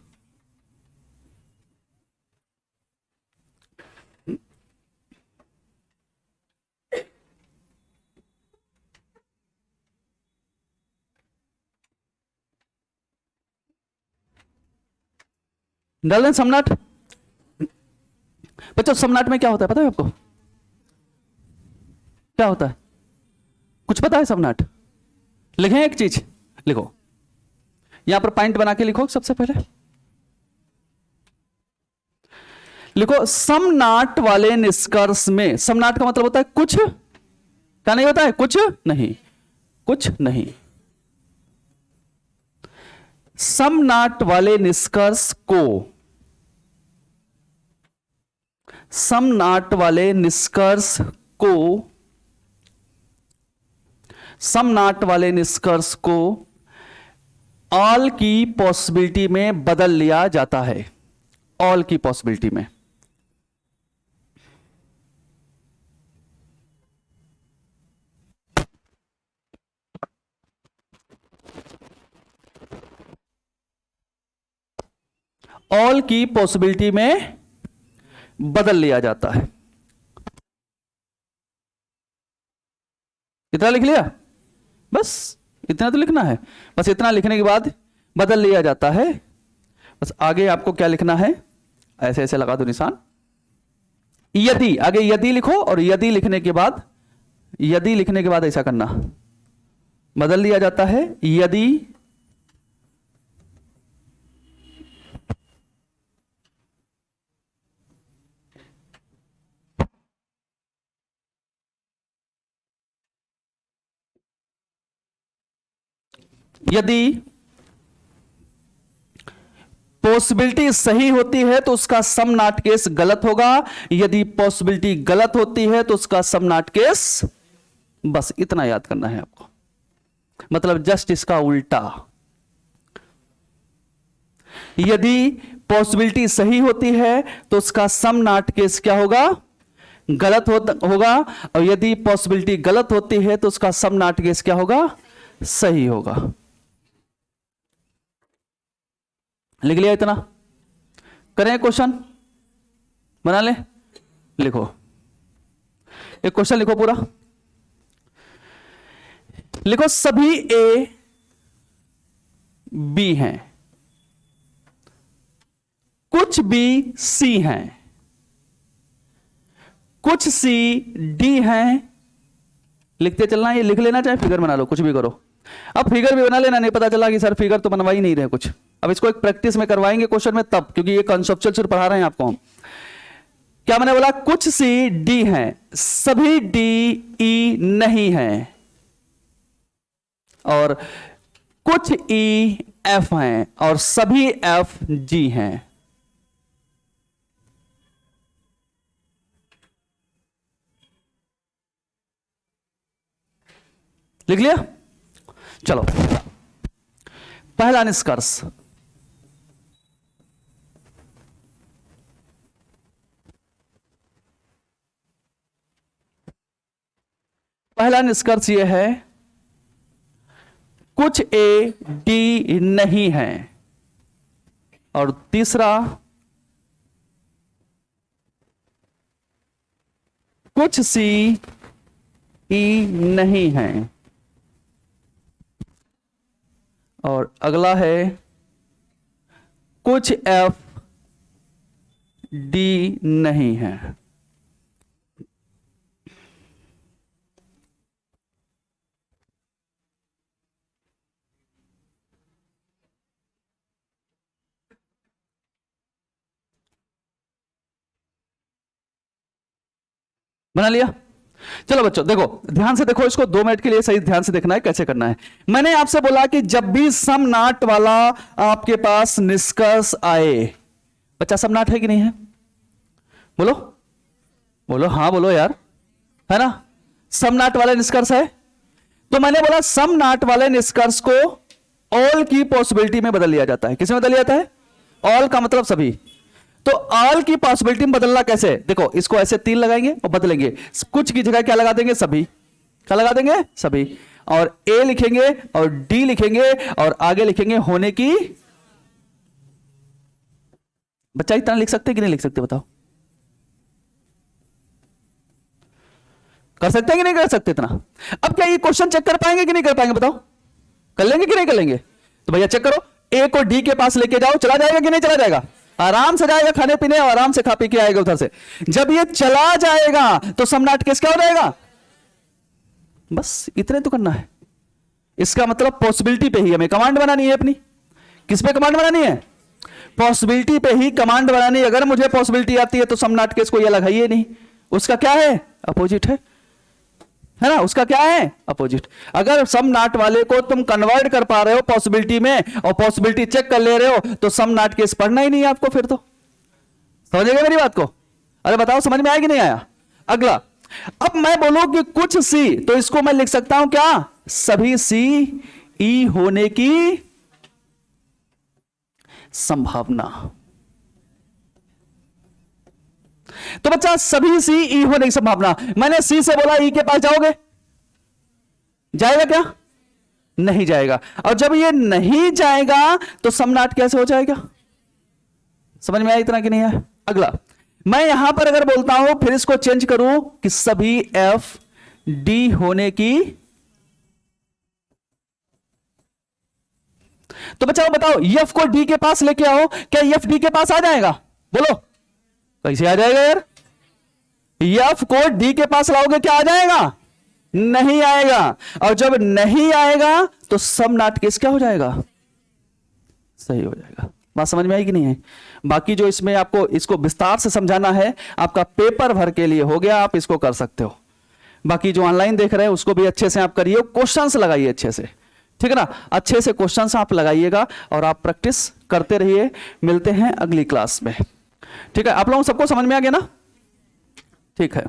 Speaker 1: डाल दें समनाट। बच्चों समनाट में क्या होता है पता है आपको, क्या होता है, कुछ पता है समनाट, लिखें एक चीज, लिखो यहां पर पॉइंट बना के लिखो। सबसे पहले लिखो समनाट वाले निष्कर्ष में, समनाट का मतलब होता है कुछ, क्या नहीं होता है, कुछ नहीं, कुछ नहीं। समनाट वाले निष्कर्ष को, समनाट वाले निष्कर्ष को, समनाट वाले निष्कर्ष को ऑल की पॉसिबिलिटी में बदल लिया जाता है, ऑल की पॉसिबिलिटी में। ऑल की पॉसिबिलिटी में बदल लिया जाता है। इतना लिख लिया, बस इतना तो लिखना है, बस इतना लिखने के बाद बदल लिया जाता है। बस आगे आपको क्या लिखना है, ऐसे ऐसे लगा दो निशान, यदि, आगे यदि लिखो, और यदि लिखने के बाद, यदि लिखने के बाद ऐसा करना, बदल लिया जाता है यदि यदि पॉसिबिलिटी सही होती है तो उसका समनाट केस गलत होगा, यदि पॉसिबिलिटी गलत होती है तो उसका समनाट केस, बस इतना याद करना है आपको, मतलब जस्ट इसका उल्टा। यदि पॉसिबिलिटी सही होती है तो उसका समनाट केस क्या होगा, गलत होगा, और यदि पॉसिबिलिटी गलत होती है तो उसका समनाट केस क्या होगा, सही होगा। लिख लिया इतना, करें क्वेश्चन, बना ले, लिखो एक क्वेश्चन लिखो पूरा, लिखो सभी ए बी हैं, कुछ बी सी हैं, कुछ सी डी हैं, लिखते चलना, ये लिख लेना, चाहे फिगर बना लो, कुछ भी करो। अब फिगर भी बना लेना, नहीं पता चला कि सर फिगर तो बनवा ही नहीं रहे कुछ। अब इसको एक प्रैक्टिस में करवाएंगे क्वेश्चन में तब, क्योंकि ये कॉन्सेप्चुअल सिर्फ पढ़ा रहे हैं आपको हम। क्या मैंने बोला? कुछ सी डी हैं, सभी डी ई नहीं है, और कुछ ई एफ हैं और सभी एफ जी हैं। लिख लिया? चलो, पहला निष्कर्ष, पहला निष्कर्ष यह है कुछ ए डी नहीं है, और तीसरा कुछ सी ई नहीं है, और अगला है कुछ एफ डी नहीं है। बना लिया? चलो बच्चों देखो, ध्यान से देखो इसको, 2 मिनट के लिए सही ध्यान से देखना है कैसे करना है। मैंने आपसे बोला कि जब भी समनाट वाला आपके पास निष्कर्ष आए, बच्चा समनाट है कि नहीं है? बोलो बोलो, हाँ बोलो यार, है ना? समनाट वाले निष्कर्ष है। तो मैंने बोला समनाट वाले निष्कर्ष को ऑल की पॉसिबिलिटी में बदल लिया जाता है। किस में बदल लिया जाता है? ऑल का मतलब सभी। तो ऑल की पॉसिबिलिटी में बदलना कैसे? देखो, इसको ऐसे 3 लगाएंगे और बदलेंगे, कुछ की जगह क्या लगा देंगे? सभी। क्या लगा देंगे? सभी। और ए लिखेंगे और डी लिखेंगे और आगे लिखेंगे होने की। बच्चा इतना लिख सकते कि नहीं लिख सकते? बताओ, कर सकते हैं कि नहीं कर सकते इतना? अब क्या ये क्वेश्चन चेक कर पाएंगे कि नहीं कर पाएंगे? बताओ, कर लेंगे कि नहीं कर लेंगे? तो भैया चेक करो, ए को डी के पास लेके जाओ, चला जाएगा कि नहीं चला जाएगा? आराम से जाएगा खाने पीने और आराम से खा पी के आएगा उधर से। जब ये चला जाएगा तो समनाट केस क्या हो जाएगा? बस इतने तो करना है। इसका मतलब पॉसिबिलिटी पे ही हमें कमांड बनानी है अपनी। किस पे कमांड बनानी है? पॉसिबिलिटी पे ही कमांड बनानी है। अगर मुझे पॉसिबिलिटी आती है तो समनाट केस को ये लगाइए नहीं, उसका क्या है? अपोजिट है ना? उसका क्या है? अपोजिट। अगर सम नाट वाले को तुम कन्वर्ट कर पा रहे हो पॉसिबिलिटी में और पॉसिबिलिटी चेक कर ले रहे हो तो सम नाट केस पढ़ना ही नहीं है आपको। फिर तो समझेगा मेरी बात को? अरे बताओ, समझ में आया कि नहीं आया? अगला, अब मैं बोलूं कि कुछ सी, तो इसको मैं लिख सकता हूं क्या? सभी सी ई होने की संभावना। तो बच्चा सभी सी ई होने की संभावना, मैंने सी से बोला ई के पास जाओगे, जाएगा क्या? नहीं जाएगा। और जब ये नहीं जाएगा तो समनाट कैसे हो जाएगा? समझ में आया इतना कि नहीं है? अगला, मैं यहां पर अगर बोलता हूं, फिर इसको चेंज करूं कि सभी एफ डी होने की, तो बच्चा बताओ एफ को डी के पास लेके आओ, क्या एफ डी के पास आ जाएगा? बोलो, कैसे आ जाएगा यार? एफ को डी के पास लाओगे, क्या आ जाएगा? नहीं आएगा। और जब नहीं आएगा तो समनाट केस क्या हो जाएगा? सही हो जाएगा। बात समझ में आई कि नहीं है? बाकी जो इसमें आपको इसको विस्तार से समझाना है, आपका पेपर भर के लिए हो गया, आप इसको कर सकते हो। बाकी जो ऑनलाइन देख रहे हैं उसको भी अच्छे से आप करिए, क्वेश्चंस लगाइए अच्छे से, ठीक है ना? अच्छे से क्वेश्चंस आप लगाइएगा और आप प्रैक्टिस करते रहिए। मिलते हैं अगली क्लास में, ठीक है? आप लोगों सबको समझ में आ गया ना? ठीक है।